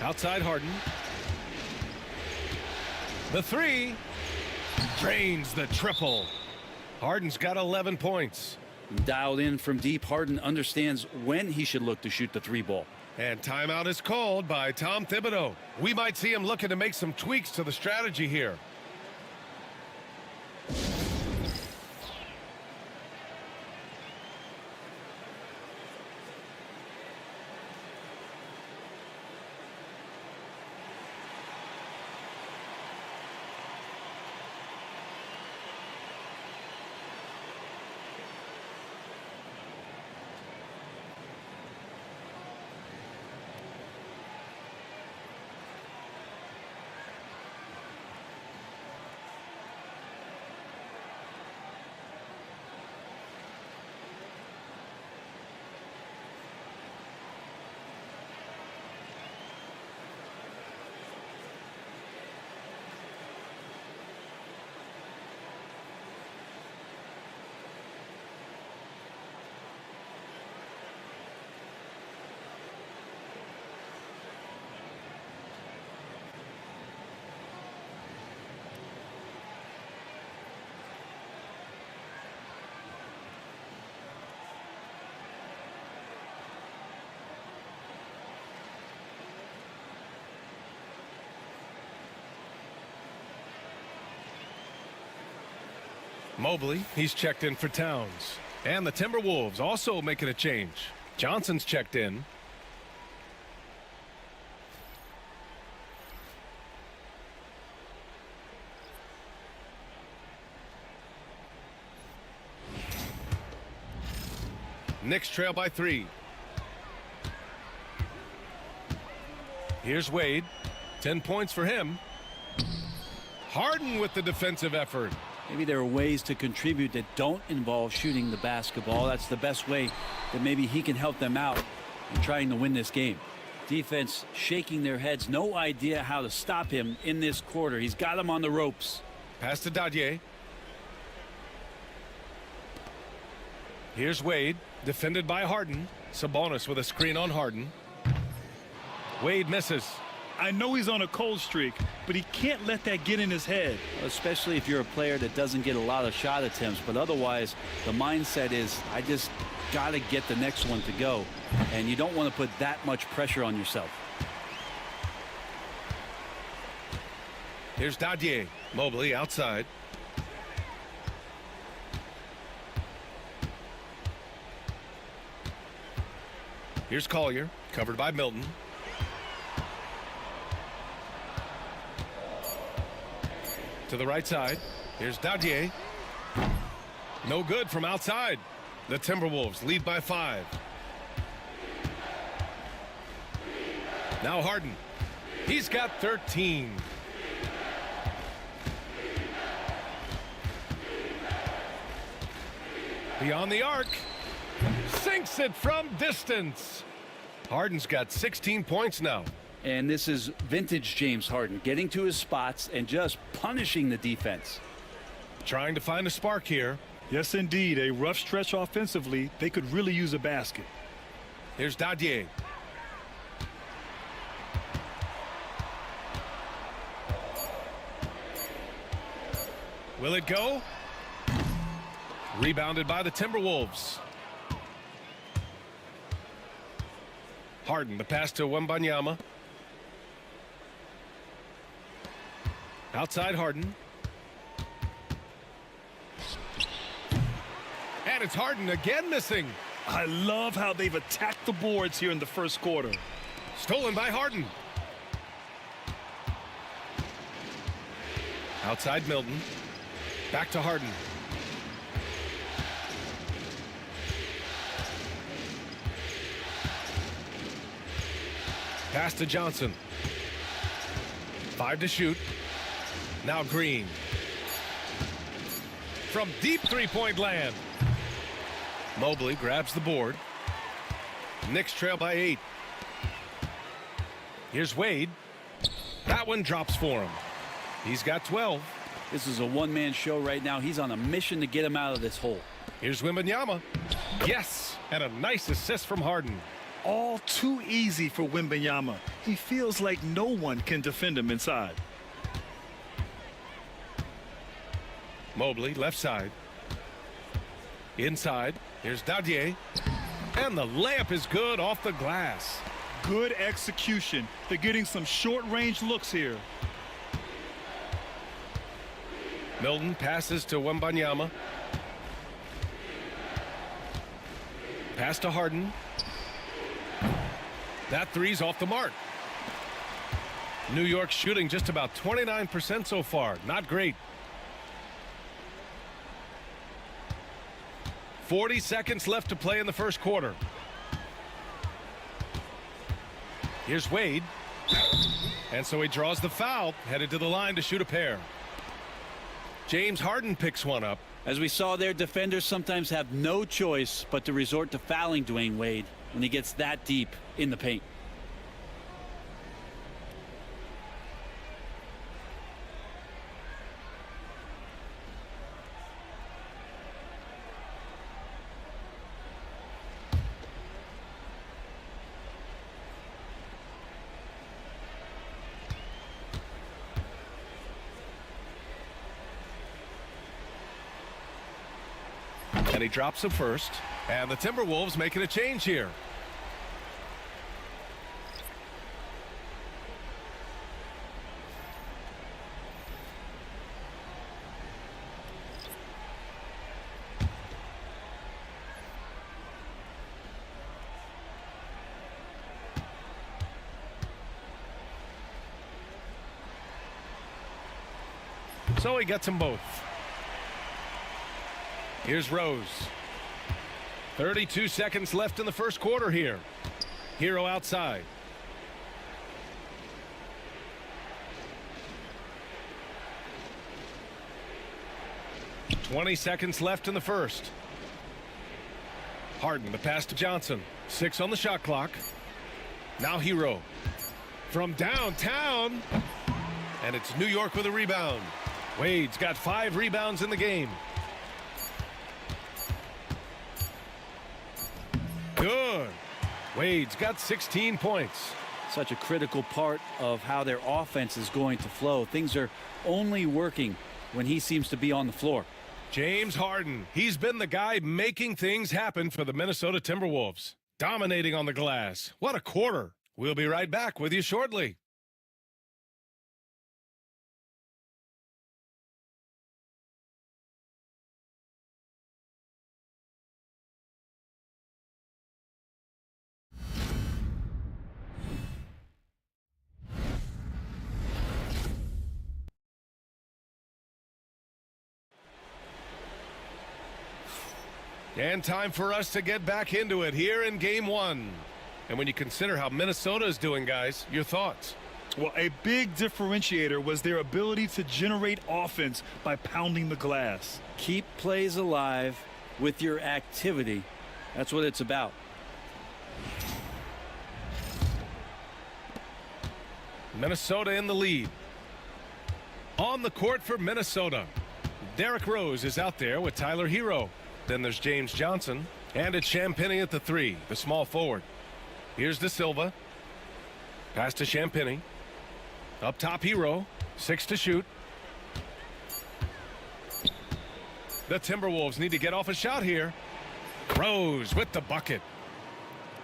Outside Harden. The three. Drains the triple. Harden's got 11 points. Dialed in from deep, Harden understands when he should look to shoot the three ball. And timeout is called by Tom Thibodeau. We might see him looking to make some tweaks to the strategy here. Mobley, he's checked in for Towns. And the Timberwolves also making a change. Johnson's checked in. Knicks trail by 3. Here's Wade. 10 points for him. Harden with the defensive effort. Maybe there are ways to contribute that don't involve shooting the basketball. That's the best way that maybe he can help them out in trying to win this game. Defense shaking their heads. No idea how to stop him in this quarter. He's got him on the ropes. Pass to Dadier. Here's Wade, defended by Harden. Sabonis with a screen on Harden. Wade misses. I know he's on a cold streak, but he can't let that get in his head. Especially if you're a player that doesn't get a lot of shot attempts, but otherwise the mindset is I just got to get the next one to go, and you don't want to put that much pressure on yourself. Here's Dadier. Mobley outside. Here's Collier, covered by Milton. To the right side. Here's Dadier. No good from outside. The Timberwolves lead by 5. Now Harden. He's got 13. Beyond the arc. Sinks it from distance. Harden's got 16 points now. And this is vintage James Harden, getting to his spots and just punishing the defense. Trying to find a spark here. Yes, indeed. A rough stretch offensively. They could really use a basket. Here's Dadier. Will it go? Rebounded by the Timberwolves. Harden, the pass to Wembanyama. Outside Harden. And it's Harden again missing. I love how they've attacked the boards here in the first quarter. Stolen by Harden. Outside Milton. Back to Harden. Pass to Johnson. 5 to shoot. Now Green. From deep three-point land. Mobley grabs the board. Knicks trail by 8. Here's Wade. That one drops for him. He's got 12. This is a one-man show right now. He's on a mission to get him out of this hole. Here's Wembanyama. Yes, and a nice assist from Harden. All too easy for Wembanyama. He feels like no one can defend him inside. Mobley, left side. Inside, here's Dadier. And the layup is good off the glass. Good execution. They're getting some short-range looks here. Milton passes to Wembanyama. Pass to Harden. That three's off the mark. New York shooting just about 29% so far. Not great. 40 seconds left to play in the first quarter. Here's Wade. And so he draws the foul, headed to the line to shoot a pair. James Harden picks one up. As we saw there, defenders sometimes have no choice but to resort to fouling Dwayne Wade when he gets that deep in the paint. And he drops it first. And the Timberwolves making a change here. So he gets them both. Here's Rose. 32 seconds left in the first quarter here. Hero outside. .20 seconds left in the first. Harden, the pass to Johnson. 6 on the shot clock. Now Hero. From downtown. And it's New York with a rebound. Wade's got 5 rebounds in the game. Good. Wade's got 16 points. Such a critical part of how their offense is going to flow. Things are only working when he seems to be on the floor. James Harden. He's been the guy making things happen for the Minnesota Timberwolves. Dominating on the glass. What a quarter. We'll be right back with you shortly. And time for us to get back into it here in game 1. And when you consider how Minnesota is doing, guys, your thoughts? Well, a big differentiator was their ability to generate offense by pounding the glass. Keep plays alive with your activity. That's what it's about. Minnesota in the lead. On the court for Minnesota. Derrick Rose is out there with Tyler Hero. Then there's James Johnson. And it's Champagnie at the 3, the small forward. Here's De Silva. Pass to Champagnie. Up top, Hero. 6 to shoot. The Timberwolves need to get off a shot here. Rose with the bucket.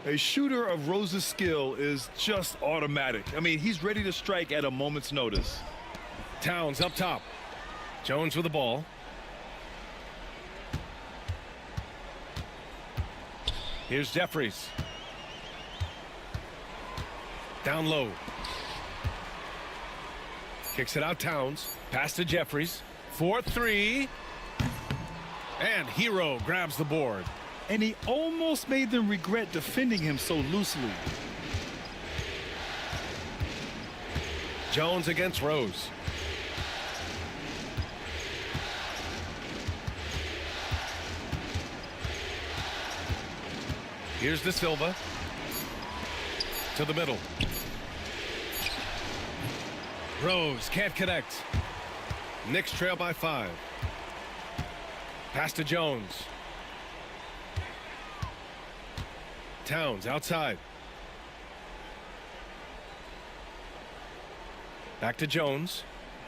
A shooter of Rose's skill is just automatic. I mean, he's ready to strike at a moment's notice. Towns up top. Jones with the ball. Here's Jeffries. Down low. Kicks it out, Towns. Pass to Jeffries. 4-3. And Hero grabs the board. And he almost made them regret defending him so loosely. Jones against Rose. Here's De Silva. To the middle. Rose can't connect. Knicks trail by 5. Pass to Jones. Towns outside. Back to Jones.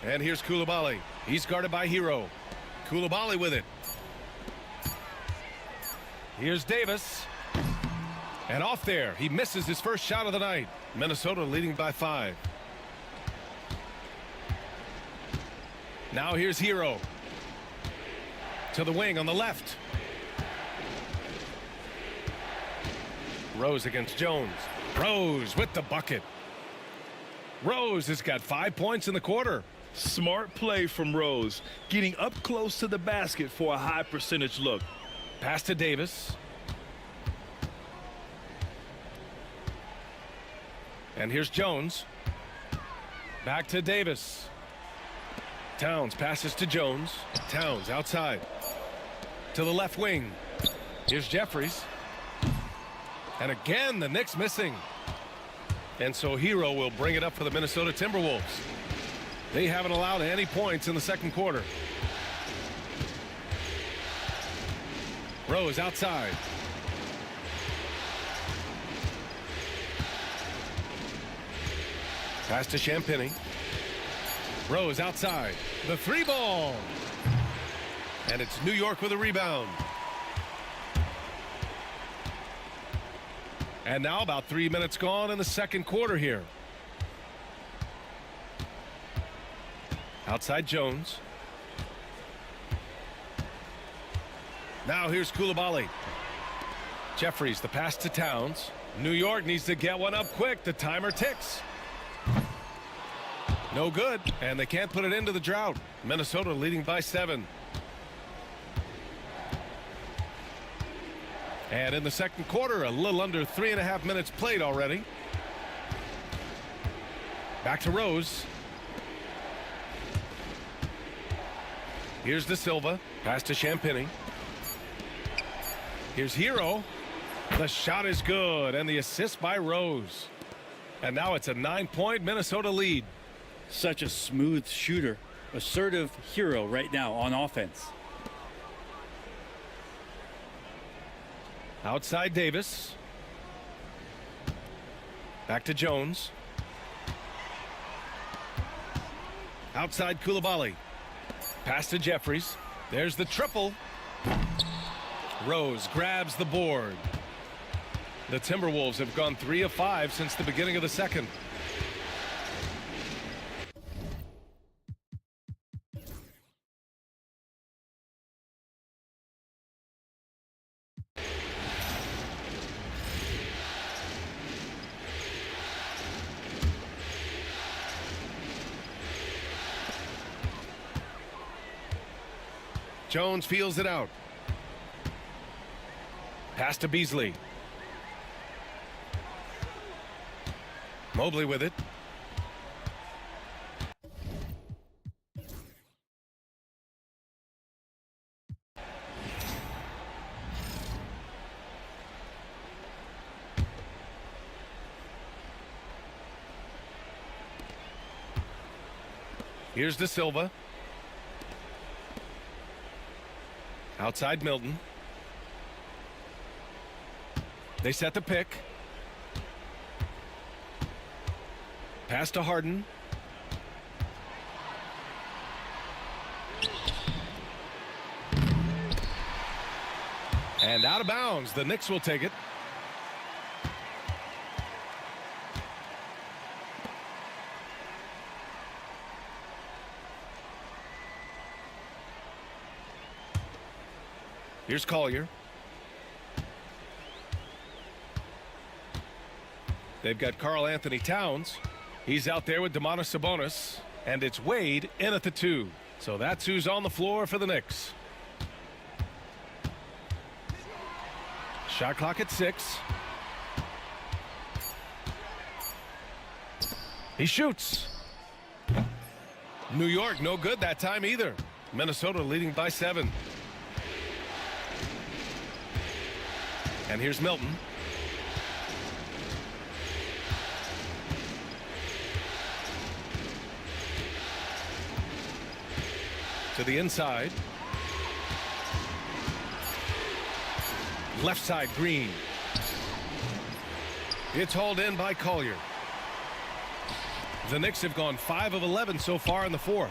And here's Coulibaly. He's guarded by Hero. Coulibaly with it. Here's Davis. And off there. He misses his first shot of the night. Minnesota leading by 5. Now here's Hero. To the wing on the left. Rose against Jones. Rose with the bucket. Rose has got 5 points in the quarter. Smart play from Rose, getting up close to the basket for a high percentage look. Pass to Davis. And here's Jones. Back to Davis. Towns passes to Jones. Towns outside. To the left wing. Here's Jeffries. And again, the Knicks missing. And so Hero will bring it up for the Minnesota Timberwolves. They haven't allowed any points in the second quarter. Rose outside. Pass to Champagny. Rose outside. The 3-ball. And it's New York with a rebound. And now about 3 minutes gone in the second quarter here. Outside Jones. Now here's Coulibaly. Jeffries, the pass to Towns. New York needs to get one up quick. The timer ticks. No good, and they can't put it into the drought. Minnesota leading by 7. And in the second quarter, a little under 3.5 minutes played already. Back to Rose. Here's De Silva. Pass to Champagny. Here's Hero. The shot is good, and the assist by Rose. And now it's a 9-point Minnesota lead. Such a smooth shooter. Assertive Hero right now on offense. Outside Davis. Back to Jones. Outside Coulibaly. Pass to Jeffries. There's the triple. Rose grabs the board. The Timberwolves have gone 3 of 5 since the beginning of the second. Jones feels it out. Pass to Beasley. Mobley with it. Here's De Silva. Outside Milton. They set the pick. Pass to Harden. And out of bounds. The Knicks will take it. Here's Collier. They've got Karl Anthony Towns. He's out there with Domantas Sabonis. And it's Wade in at the 2. So that's who's on the floor for the Knicks. Shot clock at 6. He shoots. New York, no good that time either. Minnesota leading by 7. And here's Milton. To the inside. Left side, Green. It's hauled in by Collier. The Knicks have gone 5 of 11 so far in the 4th.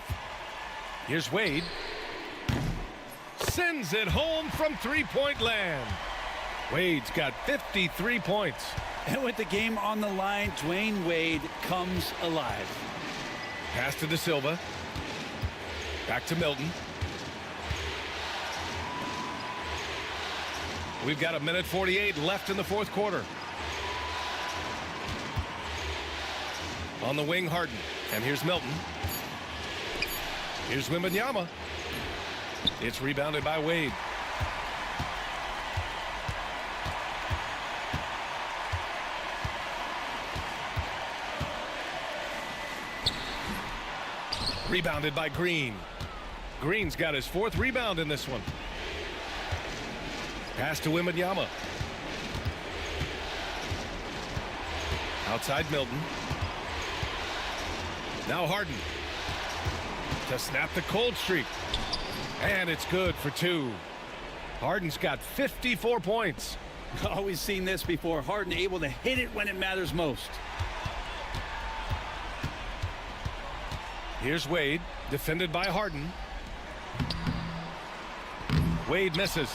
Here's Wade. Sends it home from three-point land. Wade's got 53 points. And with the game on the line, Dwayne Wade comes alive. Pass to De Silva. Back to Milton. We've got 1:48 left in the 4th quarter. On the wing, Harden. And here's Milton. Here's Wembanyama. It's rebounded by Wade. Rebounded by Green. Green's got his 4th rebound in this one. Pass to Wembanyama. Outside Milton. Now Harden. To snap the cold streak. And it's good for 2. Harden's got 54 points. Always seen this before. Harden able to hit it when it matters most. Here's Wade, defended by Harden. Wade misses.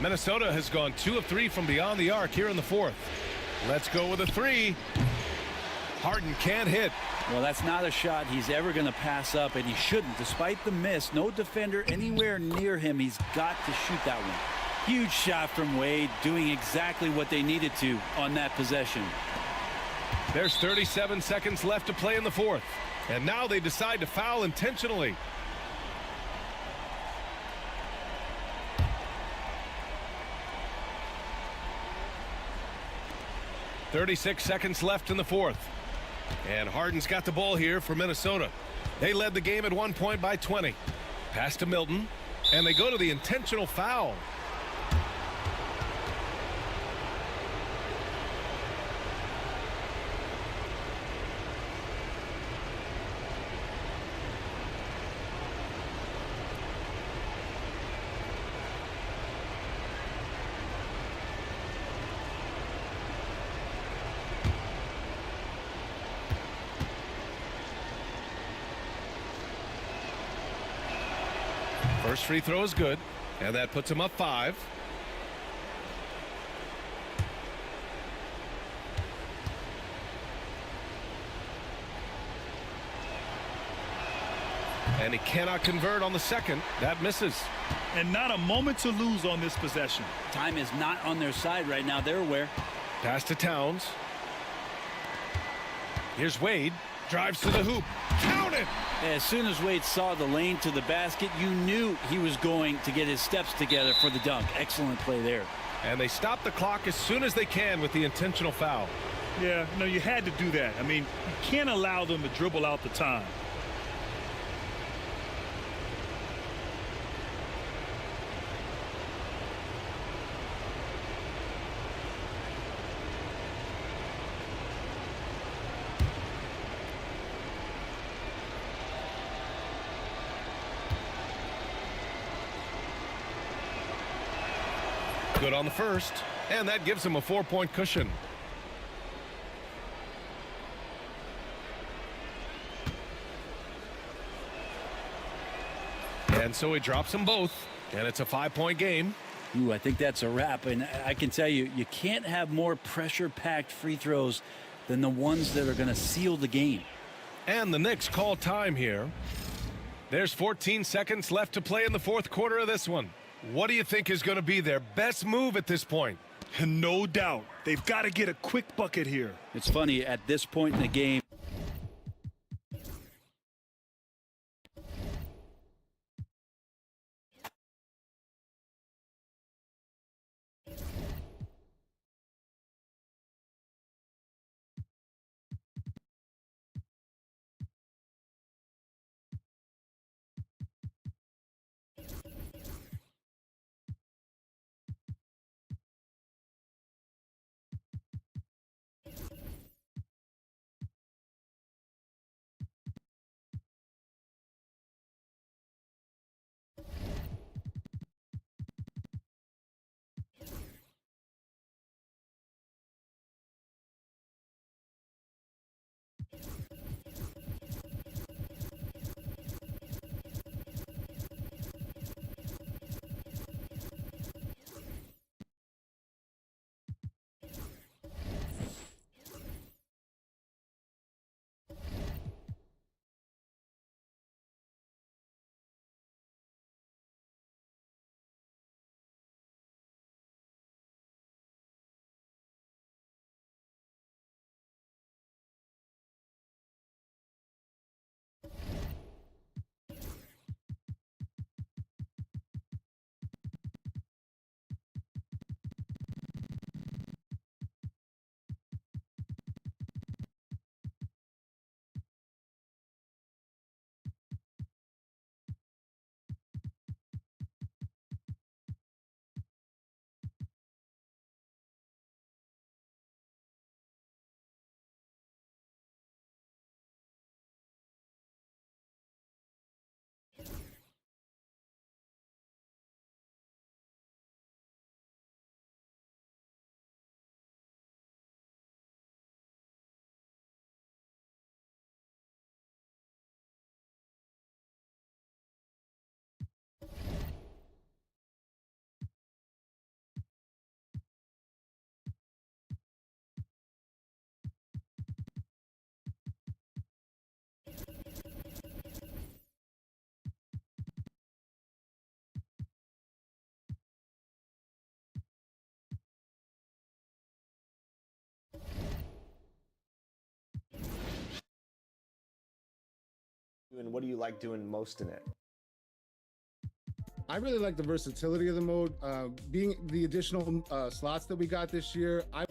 Minnesota has gone 2 of 3 from beyond the arc here in the 4th. Let's go with a 3. Harden can't hit. Well, that's not a shot he's ever going to pass up, and he shouldn't. Despite the miss, no defender anywhere near him. He's got to shoot that one. Huge shot from Wade, doing exactly what they needed to on that possession. There's 37 seconds left to play in the 4th. And now they decide to foul intentionally. .36 seconds left in the 4th. And Harden's got the ball here for Minnesota. They led the game at one point by 20. Pass to Milton. And they go to the intentional foul. First free throw is good, and that puts him up 5. And he cannot convert on the second. That misses. And not a moment to lose on this possession. Time is not on their side right now. They're aware. Pass to Towns. Here's Wade. Drives to the hoop. Count it! As soon as Wade saw the lane to the basket, you knew he was going to get his steps together for the dunk. Excellent play there. And they stop the clock as soon as they can with the intentional foul. Yeah, no, you had to do that. I mean, you can't allow them to dribble out the time. Good on the first, and that gives him a 4-point cushion. And so he drops them both, and it's a 5-point game. Ooh, I think that's a wrap, and I can tell you, you can't have more pressure-packed free throws than the ones that are going to seal the game. And the Knicks call time here. There's 14 seconds left to play in the 4th quarter of this one. What do you think is going to be their best move at this point? No doubt. They've got to get a quick bucket here. It's funny, at this point in the game, And what do you like doing most in it? I really like the versatility of the mode. Being the additional slots that we got this year, I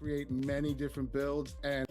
create many different builds and